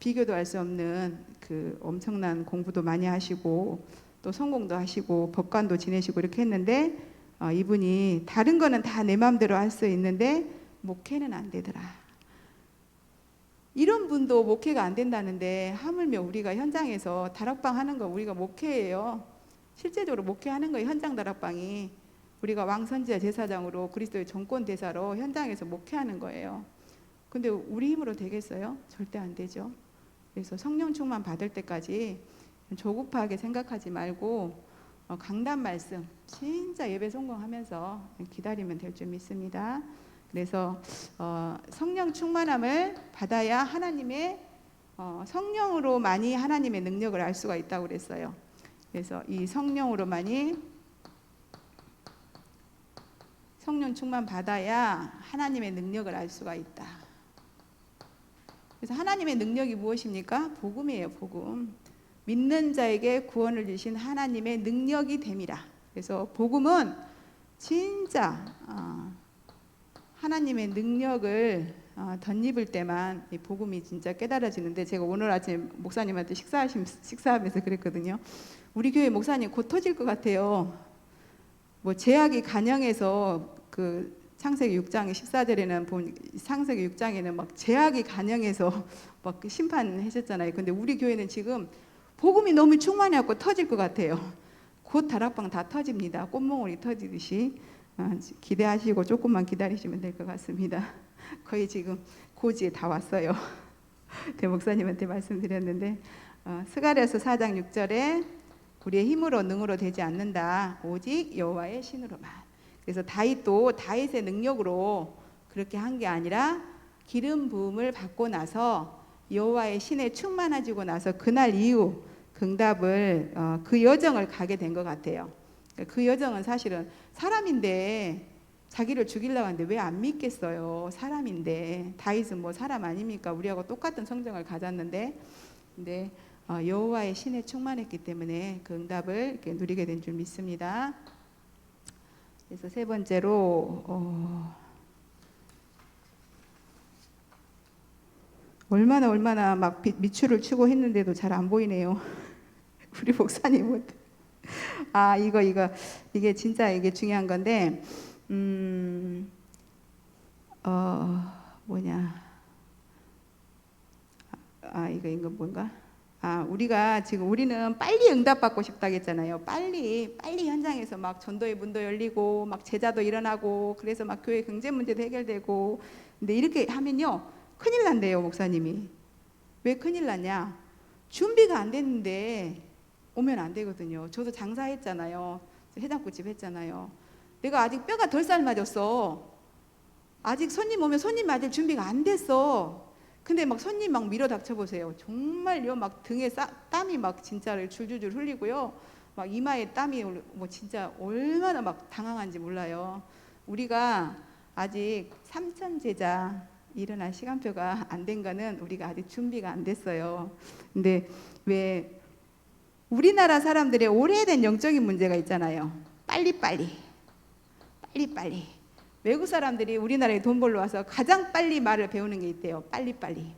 비교도 할 수 없는 그 엄청난 공부도 많이 하시고 또 성공도 하시고 법관도 지내시고 이렇게 했는데 이분이 다른 거는 다 내 마음대로 할 수 있는데 목회는 안 되더라. 이런 분도 목회가 안 된다는데 하물며 우리가 현장에서 다락방 하는 거 우리가 목회예요. 실제적으로 목회하는 거예요. 현장 다락방이 우리가 왕선지자 제사장으로 그리스도의 정권 대사로 현장에서 목회하는 거예요. 근데 우리 힘으로 되겠어요? 절대 안 되죠. 그래서 성령 충만 받을 때까지 조급하게 생각하지 말고 강단 말씀 진짜 예배 성공하면서 기다리면 될 줄 믿습니다. 그래서 성령 충만함을 받아야 하나님의 성령으로만이 하나님의 능력을 알 수가 있다고 그랬어요. 그래서 이 성령으로만이 성령 충만 받아야 하나님의 능력을 알 수가 있다. 그래서 하나님의 능력이 무엇입니까? 복음이에요. 복음. 믿는 자에게 구원을 주신 하나님의 능력이 됨이라. 그래서 복음은 진짜 하나님의 능력을 덧입을 때만 이 복음이 진짜 깨달아지는데 제가 오늘 아침 목사님한테 식사하면서 그랬거든요. 우리 교회 목사님 곧 터질 것 같아요. 뭐 제약이 간영해서 그 창세기 6장 14절에는 창세기 6장에는 막 제약이 간영해서 막 심판하셨잖아요. 근데 우리 교회는 지금 복음이 너무 충만해갖고 터질 것 같아요. 곧 다락방 다 터집니다. 꽃몽울이 터지듯이 기대하시고 조금만 기다리시면 될 것 같습니다. 거의 지금 고지에 다 왔어요. 대 목사님한테 말씀드렸는데 스가랴서 4장 6절에 우리의 힘으로 능으로 되지 않는다. 오직 여호와의 신으로만. 그래서 다윗도 다윗의 능력으로 그렇게 한 게 아니라 기름 부음을 받고 나서 여호와의 신에 충만해지고 나서 그날 이후 응답을 그 여정을 가게 된 것 같아요. 그 여정은 사실은 사람인데 자기를 죽이려고 하는데 왜 안 믿겠어요? 사람인데 다윗은 뭐 사람 아닙니까? 우리하고 똑같은 성정을 가졌는데 근데 여호와의 신에 충만했기 때문에 그 응답을 이렇게 누리게 된 줄 믿습니다. 그래서 세 번째로 얼마나 막 밑줄을 치고 했는데도 잘 안 보이네요. 우리 목사님은 이게 진짜 이게 중요한 건데 이거 뭔가 우리가 지금 우리는 빨리 응답받고 싶다고 했잖아요. 빨리 현장에서 막 전도의 문도 열리고 막 제자도 일어나고 그래서 막 교회 경제 문제도 해결되고 근데 이렇게 하면요 큰일 난대요. 목사님이 왜 큰일 나냐? 준비가 안 됐는데 오면 안 되거든요. 저도 장사했잖아요. 해장국집 했잖아요. 내가 아직 뼈가 덜 삶아졌어. 아직 손님 오면 손님 맞을 준비가 안 됐어. 근데 막 손님 막 밀어 닥쳐 보세요. 정말요, 막 등에 땀이 막 진짜를 줄줄줄 흘리고요. 막 이마에 땀이 뭐 진짜 얼마나 막 당황한지 몰라요. 우리가 아직 3천 제자 일어날 시간표가 안 된 거는 우리가 아직 준비가 안 됐어요. 근데 왜 우리나라 사람들의 오래된 영적인 문제가 있잖아요. 빨리빨리. 외국 사람들이 우리나라에 돈 벌러 와서 가장 빨리 말을 배우는 게 있대요. 빨리빨리.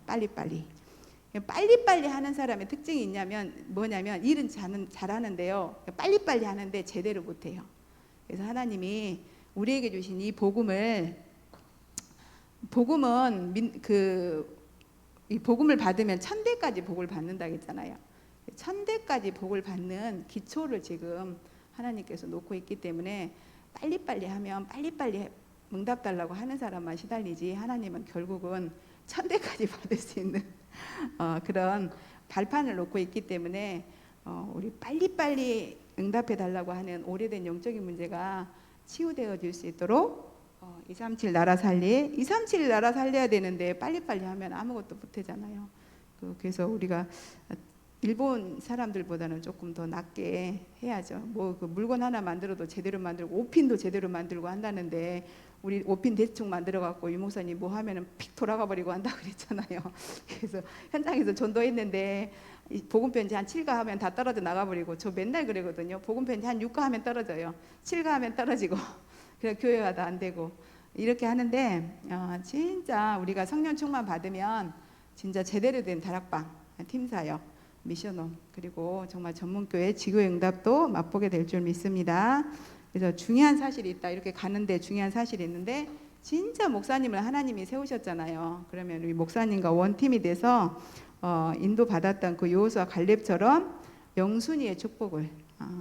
빨리빨리 하는 사람의 특징이 있냐면 뭐냐면 일은 잘하는데요. 빨리빨리 하는데 제대로 못해요. 그래서 하나님이 우리에게 주신 이 복음은 이 복음을 받으면 천대까지 복을 받는다고 했잖아요. 천대까지 복을 받는 기초를 지금 하나님께서 놓고 있기 때문에 빨리빨리 하면 빨리빨리 응답 달라고 하는 사람만 시달리지 하나님은 결국은 천대까지 받을 수 있는 그런 발판을 놓고 있기 때문에 우리 빨리빨리 응답해 달라고 하는 오래된 영적인 문제가 치유되어질 수 있도록 237 나라 살리 237 나라 살려야 되는데 빨리빨리 하면 아무것도 못하잖아요. 그래서 우리가 일본 사람들보다는 조금 더 낫게 해야죠. 뭐 그 물건 하나 만들어도 제대로 만들고 오핀도 제대로 만들고 한다는데 우리 오핀 대충 만들어 갖고 유 목사님 뭐 하면은 픽 돌아가 버리고 한다 그랬잖아요. 그래서 현장에서 전도했는데 복음 편지 한 7가 하면 다 떨어져 나가 버리고 저 맨날 그러거든요. 복음 편지 한 6가 하면 떨어져요. 7가 하면 떨어지고 그냥 교회화도 안 되고 이렇게 하는데 진짜 우리가 성령 충만 받으면 진짜 제대로 된 다락방 팀사역 미션홈 그리고 정말 전문교회 지구의 응답도 맛보게 될 줄 믿습니다. 그래서 중요한 사실이 있다. 이렇게 가는데 중요한 사실이 있는데 진짜 목사님을 하나님이 세우셨잖아요. 그러면 우리 목사님과 원팀이 돼서 인도 받았던 그 여호수아 갈렙처럼 영순이의 축복을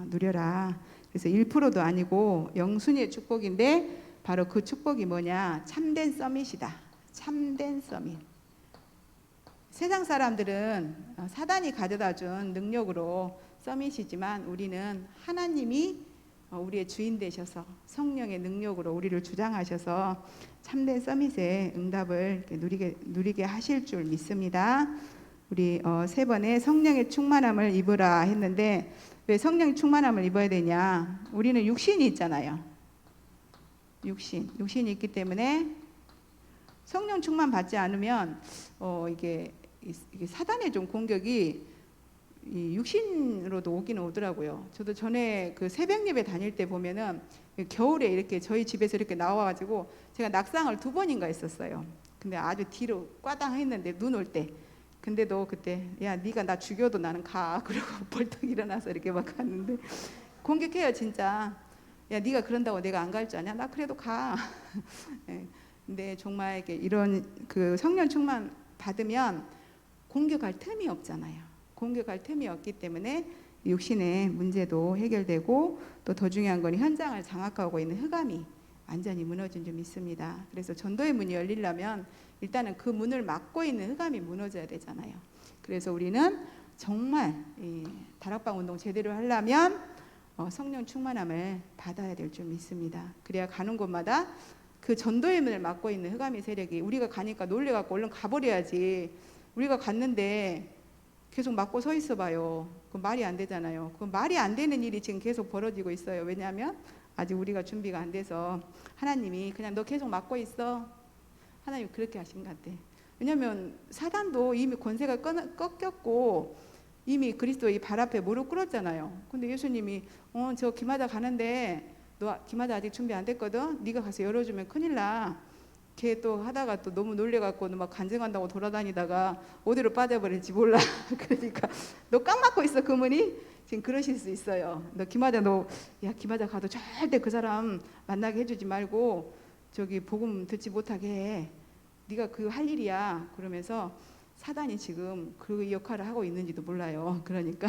누려라. 그래서 1%도 아니고 영순이의 축복인데 바로 그 축복이 뭐냐? 참된 서밋이다. 참된 서밋. 세상 사람들은 사단이 가져다 준 능력으로 서밋이지만 우리는 하나님이 우리의 주인 되셔서 성령의 능력으로 우리를 주장하셔서 참된 서밋의 응답을 누리게 하실 줄 믿습니다. 우리 세 번에 성령의 충만함을 입으라 했는데 왜 성령의 충만함을 입어야 되냐? 우리는 육신이 있잖아요. 육신이 있기 때문에 성령 충만 받지 않으면 이게 사단의 좀 공격이 이 육신으로도 오기는 오더라고요. 저도 전에 그 새벽 예배 다닐 때 보면은 겨울에 이렇게 저희 집에서 이렇게 나와가지고 제가 낙상을 2번인가 했었어요. 근데 아주 뒤로 꽈당 했는데 눈 올 때. 근데도 그때 야 네가 나 죽여도 나는 가. 그러고 벌떡 일어나서 이렇게 막 갔는데 공격해요 진짜. 야 네가 그런다고 내가 안 갈 줄 아냐? 나 그래도 가. 네. 근데 정말 이렇게 이런 그 성령 충만 받으면 공격할 틈이 없잖아요. 공격할 틈이 없기 때문에 육신의 문제도 해결되고 또 더 중요한 건 현장을 장악하고 있는 흑암이 완전히 무너진 줄 믿습니다. 그래서 전도의 문이 열리려면 일단은 그 문을 막고 있는 흑암이 무너져야 되잖아요. 그래서 우리는 정말 이 다락방 운동 제대로 하려면 성령 충만함을 받아야 될 줄 믿습니다. 그래야 가는 곳마다 그 전도의 문을 막고 있는 흑암의 세력이 우리가 가니까 놀래갖고 얼른 가버려야지. 우리가 갔는데 계속 막고 서 있어 봐요. 그 말이 안 되잖아요. 그 말이 안 되는 일이 지금 계속 벌어지고 있어요. 왜냐하면 아직 우리가 준비가 안 돼서 하나님이 그냥 너 계속 막고 있어. 하나님 그렇게 하신 것 같아. 왜냐하면 사단도 이미 권세가 꺾였고 이미 그리스도의 발 앞에 무릎 꿇었잖아요. 근데 예수님이 저 기마다 가는데 너 기마다 아직 준비 안 됐거든. 네가 가서 열어주면 큰일 나. 걔 또 하다가 또 너무 놀래갖고 막 간증한다고 돌아다니다가 어디로 빠져버릴지 몰라. 그러니까 너 꽉 막고 있어 그 문이. 지금 그러실 수 있어요. 너 기마다 기마다 가도 절대 그 사람 만나게 해주지 말고 저기 복음 듣지 못하게 해. 네가 그 할 일이야. 그러면서 사단이 지금 그 역할을 하고 있는지도 몰라요. 그러니까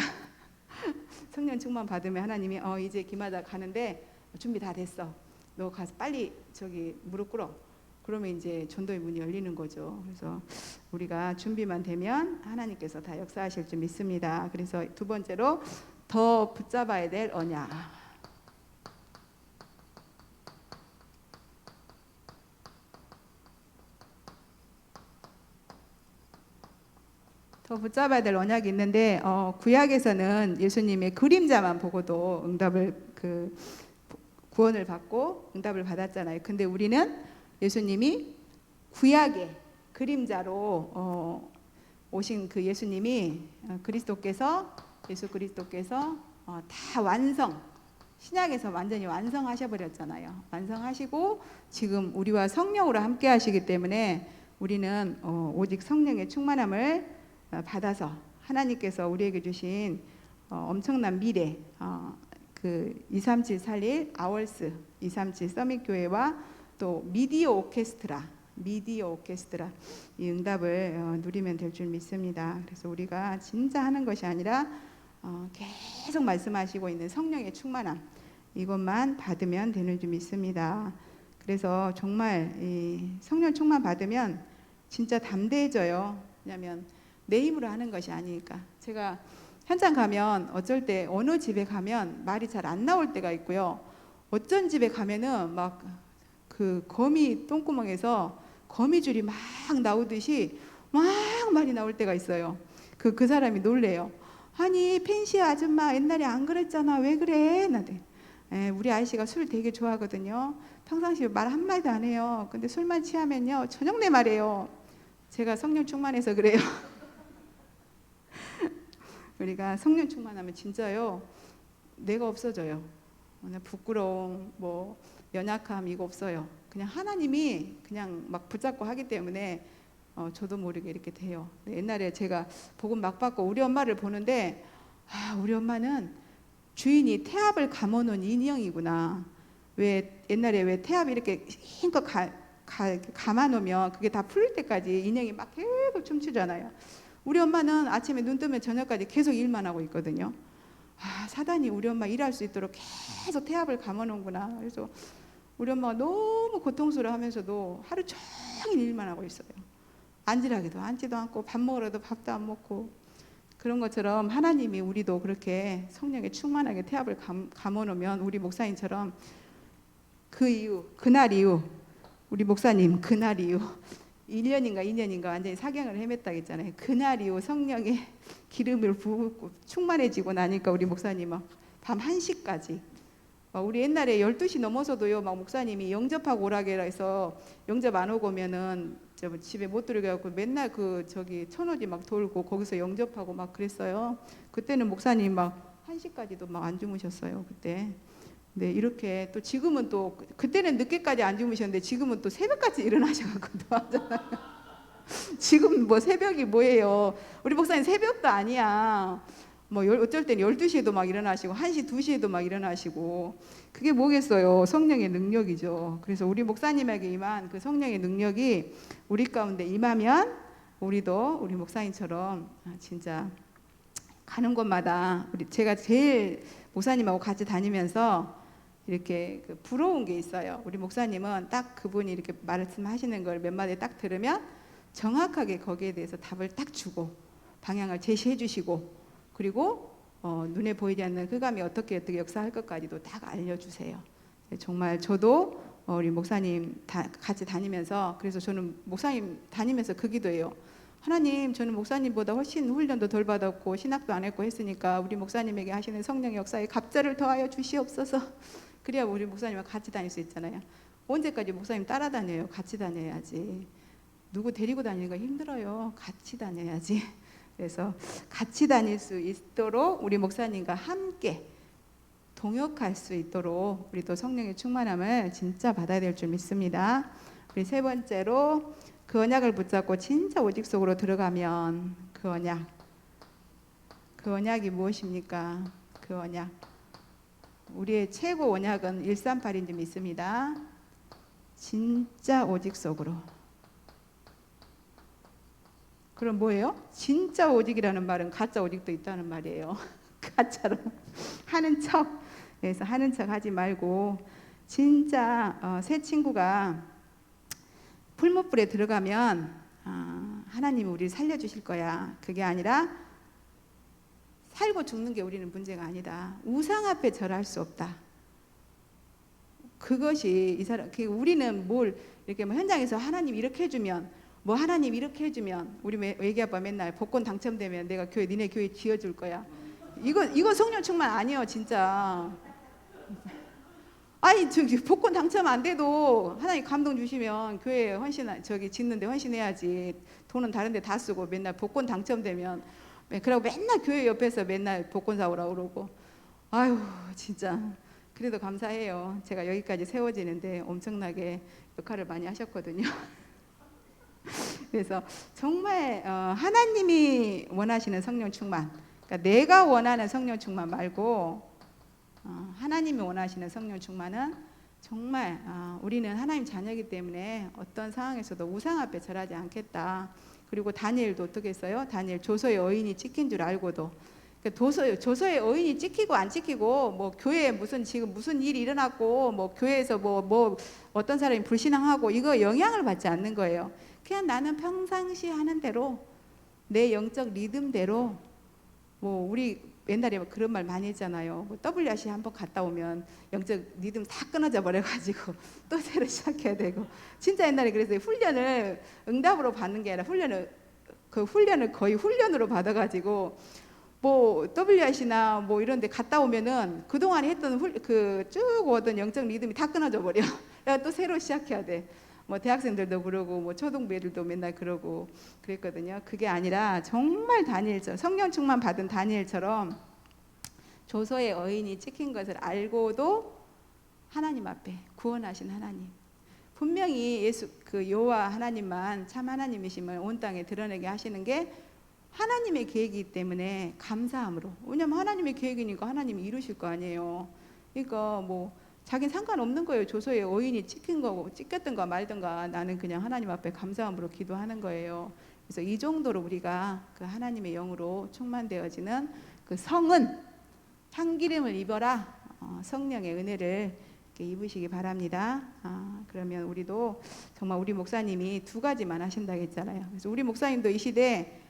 성령 충만 받으면 하나님이 이제 기마다 가는데 준비 다 됐어. 너 가서 빨리 저기 무릎 꿇어. 그러면 이제 전도의 문이 열리는 거죠. 그래서 우리가 준비만 되면 하나님께서 다 역사하실 줄 믿습니다. 그래서 두 번째로 더 붙잡아야 될 언약. 더 붙잡아야 될 언약이 있는데 구약에서는 예수님의 그림자만 보고도 응답을 구원을 받고 응답을 받았잖아요. 근데 우리는 예수님이 구약의 그림자로 오신 그 예수님이 예수 그리스도께서 다 신약에서 완전히 완성하셔 버렸잖아요. 완성하시고 지금 우리와 성령으로 함께 하시기 때문에 우리는 오직 성령의 충만함을 받아서 하나님께서 우리에게 주신 엄청난 미래 그 237 살릴 아월스 237 서밋 교회와 또 미디어 오케스트라 이 응답을 누리면 될 줄 믿습니다. 그래서 우리가 진짜 하는 것이 아니라 계속 말씀하시고 있는 성령의 충만함 이것만 받으면 되는 줄 믿습니다. 그래서 정말 이 성령 충만 받으면 진짜 담대해져요. 왜냐하면 내 힘으로 하는 것이 아니니까. 제가 현장 가면 어쩔 때 어느 집에 가면 말이 잘 안 나올 때가 있고요. 어쩐 집에 가면은 막 그 거미 똥구멍에서 거미줄이 막 나오듯이 막 말이 나올 때가 있어요. 그 사람이 놀래요. 아니 펜시 아줌마 옛날에 안 그랬잖아. 왜 그래? 나한테. 우리 아이씨가 술 되게 좋아하거든요. 평상시에 말 한마디도 안 해요. 근데 술만 취하면요 저녁 내 말해요. 제가 성령 충만해서 그래요. 우리가 성령 충만하면 진짜요 내가 없어져요. 부끄러움, 뭐 연약함 이거 없어요. 그냥 하나님이 그냥 막 붙잡고 하기 때문에 저도 모르게 이렇게 돼요. 옛날에 제가 복음 막 받고 우리 엄마를 보는데 우리 엄마는 주인이 태압을 감아놓은 인형이구나. 왜 옛날에 왜 태압이 이렇게 힘껏 감아놓으면 그게 다 풀릴 때까지 인형이 막 계속 춤추잖아요. 우리 엄마는 아침에 눈 뜨면 저녁까지 계속 일만 하고 있거든요. 사단이 우리 엄마 일할 수 있도록 계속 태압을 감아놓은구나. 그래서 우리 엄마가 너무 고통스러워하면서도 하루 종일 일만 하고 있어요. 앉으라기도 앉지도 않고 밥 먹으라도 밥도 안 먹고. 그런 것처럼 하나님이 우리도 그렇게 성령에 충만하게 태압을 감아놓으면 우리 목사님처럼 그날 이후 우리 목사님 그날 이후 1년인가 2년인가 완전히 사경을 헤맸다 했잖아요. 그날 이후 성령의 기름을 부고 충만해지고 나니까 우리 목사님은 밤 1시까지 우리 옛날에 12시 넘어서도요 막 목사님이 영접하고 오라게 해서 영접 안 오고 오면은 집에 못 들어게 갖고 맨날 저기 천오지 막 돌고 거기서 영접하고 막 그랬어요. 그때는 목사님 막 1시까지도 막 안 주무셨어요 그때. 네, 이렇게 또 지금은 또 그때는 늦게까지 안 주무셨는데 지금은 또 새벽까지 일어나셔갖고 지금 뭐 새벽이 뭐예요? 우리 목사님 새벽도 아니야. 뭐 어쩔 때는 12시에도 막 일어나시고 1시, 2시에도 막 일어나시고 그게 뭐겠어요? 성령의 능력이죠. 그래서 우리 목사님에게 임한 그 성령의 능력이 우리 가운데 임하면 우리도 우리 목사님처럼 진짜 가는 곳마다 제가 제일 목사님하고 같이 다니면서 이렇게 부러운 게 있어요. 우리 목사님은 딱 그분이 이렇게 말씀하시는 걸 몇 마디 딱 들으면 정확하게 거기에 대해서 답을 딱 주고 방향을 제시해 주시고 그리고 눈에 보이지 않는 흑암이 어떻게 역사할 것까지도 딱 알려주세요. 정말 저도 우리 목사님 같이 다니면서 그래서 저는 목사님 다니면서 그 기도예요. 하나님, 저는 목사님보다 훨씬 훈련도 덜 받았고 신학도 안 했고 했으니까 우리 목사님에게 하시는 성령의 역사에 갑자를 더하여 주시옵소서. 그래야 우리 목사님과 같이 다닐 수 있잖아요. 언제까지 목사님 따라다녀요? 같이 다녀야지. 누구 데리고 다니는 거 힘들어요. 같이 다녀야지. 그래서 같이 다닐 수 있도록 우리 목사님과 함께 동역할 수 있도록 우리도 성령의 충만함을 진짜 받아야 될 줄 믿습니다. 우리 세 번째로 그 언약을 붙잡고 진짜 오직 속으로 들어가면 그 언약이 무엇입니까? 그 언약 우리의 최고 언약은 138인 줄 믿습니다. 진짜 오직 속으로. 그럼 뭐예요? 진짜 오직이라는 말은 가짜 오직도 있다는 말이에요. 가짜로 하는 척. 그래서 하는 척 하지 말고 진짜 새 친구가 풀무불에 들어가면 하나님이 우리를 살려주실 거야. 그게 아니라 살고 죽는 게 우리는 문제가 아니다. 우상 앞에 절할 수 없다. 그것이 이 사람 우리는 뭘 이렇게 뭐 현장에서 하나님 이렇게 해주면 뭐 하나님 이렇게 해주면 우리 애기 아빠 맨날 복권 당첨되면 내가 니네 교회 지어줄 거야. 이거 성령 충만 아니에요 진짜. 아니 저기 복권 당첨 안 돼도 하나님 감동 주시면 교회 짓는데 헌신해야지. 돈은 다른 데 다 쓰고 맨날 복권 당첨되면 그러고 맨날 교회 옆에서 맨날 복권 사오라고 그러고 아유 진짜 그래도 감사해요. 제가 여기까지 세워지는데 엄청나게 역할을 많이 하셨거든요. 그래서 정말 하나님이 원하시는 성령 충만, 그러니까 내가 원하는 성령 충만 말고 하나님이 원하시는 성령 충만은 정말 우리는 하나님 자녀이기 때문에 어떤 상황에서도 우상 앞에 절하지 않겠다. 그리고 다니엘도 어떻게 했어요? 다니엘 조서의 어인이 찍힌 줄 알고도 조서의 어인이 찍히고 안 찍히고 뭐 교회에 지금 무슨 일이 일어났고 뭐 교회에서 뭐 어떤 사람이 불신앙하고 이거 영향을 받지 않는 거예요. 그냥 나는 평상시 하는 대로 내 영적 리듬대로 뭐 우리 옛날에 그런 말 많이 했잖아요. 뭐 WRC 한번 갔다 오면 영적 리듬 다 끊어져 버려가지고 또 새로 시작해야 되고 진짜 옛날에 그래서 훈련을 응답으로 받는 게 아니라 훈련을 거의 훈련으로 받아가지고 뭐 WRC나 뭐 이런 데 갔다 오면은 그동안에 했던 쭉 오던 영적 리듬이 다 끊어져 버려. 그래서 또 새로 시작해야 돼. 뭐 대학생들도 그러고 뭐 초등부 애들도 맨날 그러고 그랬거든요. 그게 아니라 정말 다니엘처럼 성령 충만 받은 다니엘처럼 조서의 어인이 찍힌 것을 알고도 하나님 앞에 구원하신 하나님, 분명히 예수 그 여호와 하나님만 참 하나님이심을 온 땅에 드러내게 하시는 게 하나님의 계획이기 때문에 감사함으로. 왜냐면 하나님의 계획이니까 하나님이 이루실 거 아니에요. 그러니까 뭐 자기는 상관없는 거예요. 조서의 어인이 찍혔든가 말든가 나는 그냥 하나님 앞에 감사함으로 기도하는 거예요. 그래서 이 정도로 우리가 그 하나님의 영으로 충만되어지는 그 성은 참기름을 입어라. 성령의 은혜를 입으시기 바랍니다. 그러면 우리도 정말 우리 목사님이 두 가지만 하신다고 했잖아요. 그래서 우리 목사님도 이 시대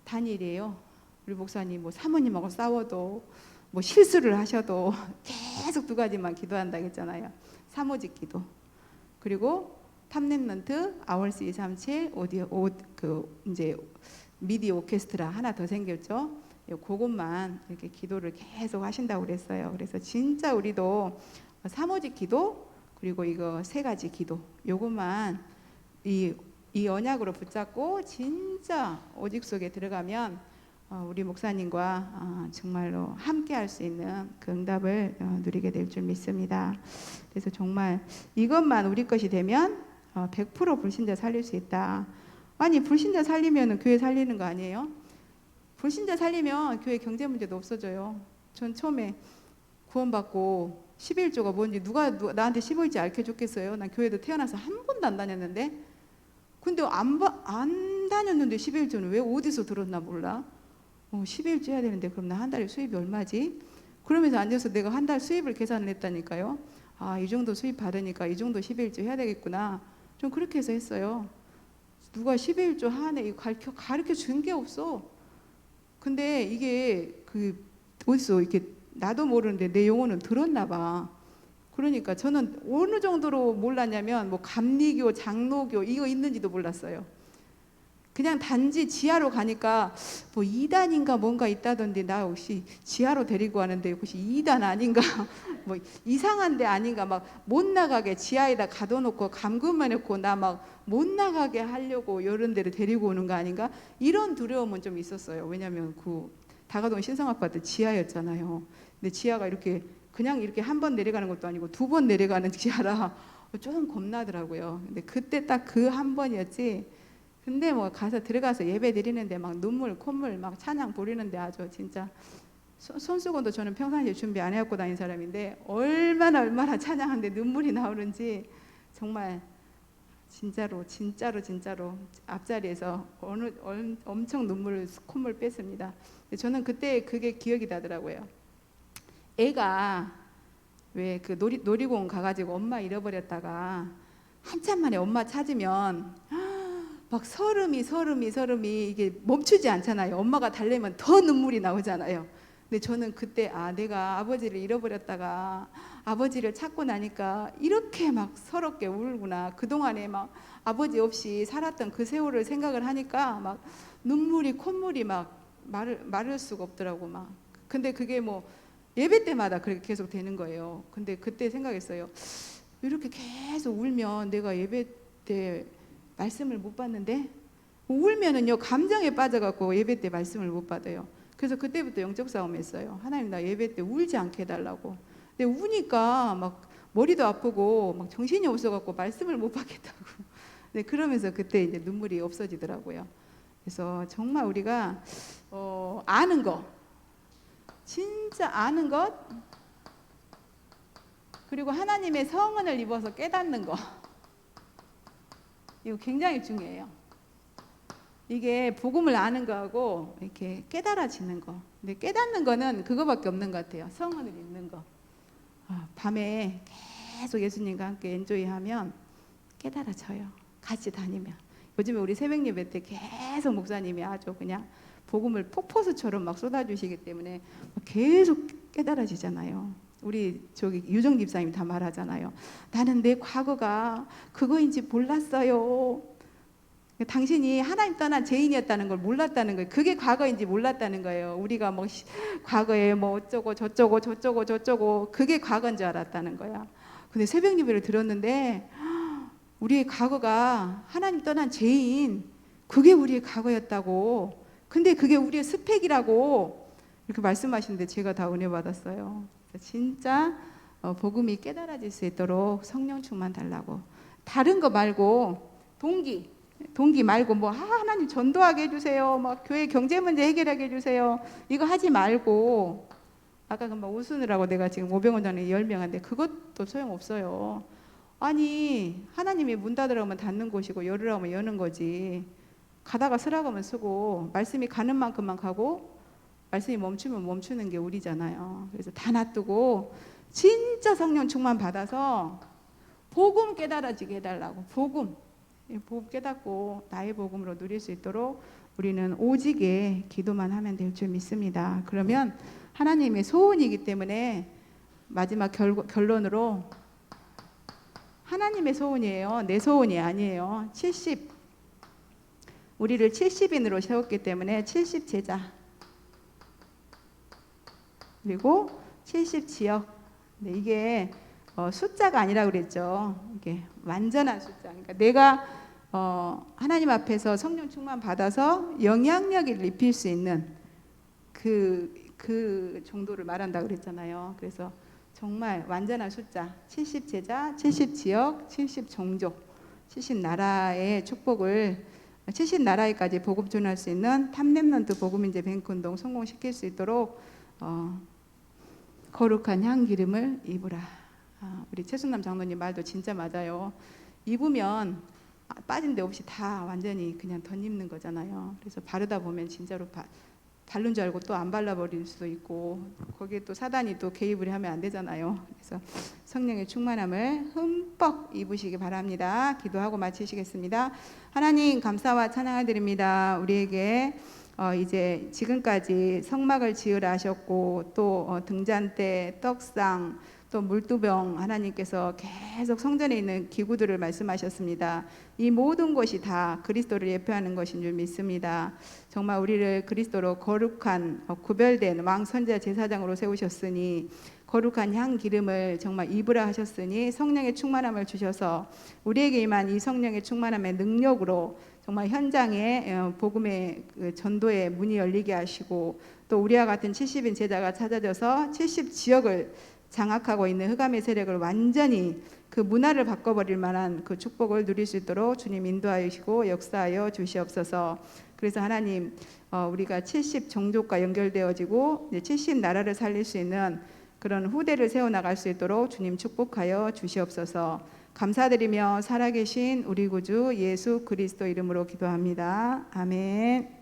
다니엘이에요. 우리 목사님 뭐 사모님하고 싸워도 뭐 실수를 하셔도 계속 두 가지만 기도한다고 했잖아요. 사모직 기도, 그리고 탑랩런트, 아월스 237, 이제 미디 오케스트라 하나 더 생겼죠. 그것만 이렇게 기도를 계속 하신다고 그랬어요. 그래서 진짜 우리도 사모직 기도, 그리고 이거 세 가지 기도, 요것만 이 언약으로 붙잡고 진짜 오직 속에 들어가면 우리 목사님과 정말로 함께 할 수 있는 그 응답을 누리게 될 줄 믿습니다. 그래서 정말 이것만 우리 것이 되면 100% 불신자 살릴 수 있다. 아니 불신자 살리면 교회 살리는 거 아니에요? 불신자 살리면 교회 경제 문제도 없어져요. 전 처음에 구원받고 11조가 뭔지 누가 나한테 15일째 알려줬겠어요? 난 교회도 태어나서 한 번도 안 다녔는데, 근데 안 다녔는데 11조는 왜 어디서 들었나 몰라. 11조 해야 되는데 그럼 나 한 달에 수입이 얼마지? 그러면서 앉아서 내가 한 달 수입을 계산을 했다니까요. 이 정도 수입 받으니까 이 정도 11조 해야 되겠구나. 좀 그렇게 해서 했어요. 누가 11조 하네 이거 가르쳐 준 게 없어. 근데 이게 어디서 이렇게 나도 모르는데 내 영혼은 들었나 봐. 그러니까 저는 어느 정도로 몰랐냐면 뭐 감리교, 장로교 이거 있는지도 몰랐어요. 그냥 단지 지하로 가니까 뭐 2단인가 뭔가 있다던데 나 혹시 지하로 데리고 가는데 혹시 2단 아닌가 뭐 이상한 데 아닌가 막 못 나가게 지하에다 가둬놓고 감금해 놓고 나 막 못 나가게 하려고 이런 데를 데리고 오는 거 아닌가 이런 두려움은 좀 있었어요. 왜냐면 그 다가동 신성아파트 지하였잖아요. 근데 지하가 이렇게 그냥 이렇게 한 번 내려가는 것도 아니고 두 번 내려가는 지하라 좀 겁나더라고요. 근데 그때 딱 그 한 번이었지. 근데 뭐 들어가서 예배 드리는데 막 눈물 콧물 막 찬양 부리는데 아주 진짜 손수건도 저는 평상시에 준비 안 해갖고 다니는 사람인데 얼마나 찬양하는데 눈물이 나오는지 정말 진짜로 앞자리에서 엄청 콧물 뺐습니다. 저는 그때 그게 기억이 나더라고요. 애가 왜 그 놀이공원 가가지고 엄마 잃어버렸다가 한참 만에 엄마 찾으면 막 설움이 이게 멈추지 않잖아요. 엄마가 달래면 더 눈물이 나오잖아요. 근데 저는 그때 내가 아버지를 잃어버렸다가 아버지를 찾고 나니까 이렇게 막 서럽게 울구나. 그동안에 막 아버지 없이 살았던 그 세월을 생각을 하니까 막 눈물이 콧물이 막 마를 수가 없더라고 막. 근데 그게 뭐 예배 때마다 그렇게 계속 되는 거예요. 근데 그때 생각했어요. 이렇게 계속 울면 내가 예배 때 말씀을 못 받는데 울면은요 감정에 빠져갖고 예배 때 말씀을 못 받아요. 그래서 그때부터 영적 싸움했어요. 하나님 나 예배 때 울지 않게 해달라고. 근데 우니까 막 머리도 아프고 막 정신이 없어갖고 말씀을 못 받겠다고. 네, 그러면서 그때 이제 눈물이 없어지더라고요. 그래서 정말 우리가 아는 거, 진짜 아는 것, 그리고 하나님의 성은을 입어서 깨닫는 거. 이거 굉장히 중요해요. 이게 복음을 아는 거하고 이렇게 깨달아지는 거. 근데 깨닫는 거는 그거밖에 없는 것 같아요. 성언을 읽는 거. 밤에 계속 예수님과 함께 엔조이하면 깨달아져요. 같이 다니면. 요즘에 우리 새벽 예배 때 계속 목사님이 아주 그냥 복음을 폭포수처럼 막 쏟아주시기 때문에 계속 깨달아지잖아요. 우리 저기 유정 집사님이 다 말하잖아요. 나는 내 과거가 그거인지 몰랐어요. 당신이 하나님 떠난 죄인이었다는 걸 몰랐다는 거예요. 그게 과거인지 몰랐다는 거예요. 우리가 뭐 과거에 뭐 어쩌고 저쩌고 그게 과거인 줄 알았다는 거야. 근데 새벽 예배를 들었는데 우리의 과거가 하나님 떠난 죄인, 그게 우리의 과거였다고. 근데 그게 우리의 스펙이라고 이렇게 말씀하시는데 제가 다 은혜 받았어요. 진짜 복음이 깨달아질 수 있도록 성령 충만 달라고. 다른 거 말고 동기 말고 뭐 하나님 전도하게 해주세요, 막 교회 경제 문제 해결하게 해주세요, 이거 하지 말고. 아까 금방 웃으느라고 내가 지금 500원 전에 열명한데 그것도 소용없어요. 아니 하나님이 문 닫으라면 닫는 곳이고 열으라면 여는 거지. 가다가 쓰라고면 쓰고 말씀이 가는 만큼만 가고 말씀이 멈추면 멈추는 게 우리잖아요. 그래서 다 놔두고 진짜 성령 충만 받아서 복음 깨달아지게 해달라고. 복음 깨닫고 나의 복음으로 누릴 수 있도록 우리는 오직에 기도만 하면 될 줄 믿습니다. 그러면 하나님의 소원이기 때문에 마지막 결론으로 하나님의 소원이에요. 내 소원이 아니에요. 70 우리를 70인으로 세웠기 때문에 70 제자 그리고 70 지역. 네, 이게 숫자가 아니라 그랬죠. 이게 완전한 숫자. 그러니까 내가 하나님 앞에서 성령 충만 받아서 영향력을 입힐 수 있는 그 정도를 말한다 그랬잖아요. 그래서 정말 완전한 숫자 70 제자, 70 지역, 70 종족, 70 나라의 축복을 70 나라에까지 복음 전할 수 있는 탑렘넌트 복음인재 뱅크운동 성공시킬 수 있도록 거룩한 향 기름을 입으라. 우리 최순남 장로님 말도 진짜 맞아요. 입으면 빠진 데 없이 다 완전히 그냥 덧입는 거잖아요. 그래서 바르다 보면 진짜로 바른 줄 알고 또 안 발라버릴 수도 있고 거기에 또 사단이 또 개입을 하면 안 되잖아요. 그래서 성령의 충만함을 흠뻑 입으시기 바랍니다. 기도하고 마치시겠습니다. 하나님 감사와 찬양을 드립니다. 우리에게 이제 지금까지 성막을 지으라 하셨고 또 등잔대, 떡상, 또 물두병 하나님께서 계속 성전에 있는 기구들을 말씀하셨습니다. 이 모든 것이 다 그리스도를 예표하는 것인 줄 믿습니다. 정말 우리를 그리스도로 거룩한 구별된 왕 선지자 제사장으로 세우셨으니 거룩한 향 기름을 정말 입으라 하셨으니 성령의 충만함을 주셔서 우리에게 임한 이 성령의 충만함의 능력으로 정말 현장에 복음의 전도의 문이 열리게 하시고 또 우리와 같은 70인 제자가 찾아져서 70 지역을 장악하고 있는 흑암의 세력을 완전히 그 문화를 바꿔버릴 만한 그 축복을 누릴 수 있도록 주님 인도하시고 역사하여 주시옵소서. 그래서 하나님 우리가 70 종족과 연결되어지고 70 나라를 살릴 수 있는 그런 후대를 세워나갈 수 있도록 주님 축복하여 주시옵소서. 감사드리며 살아계신 우리 구주 예수 그리스도 이름으로 기도합니다. 아멘.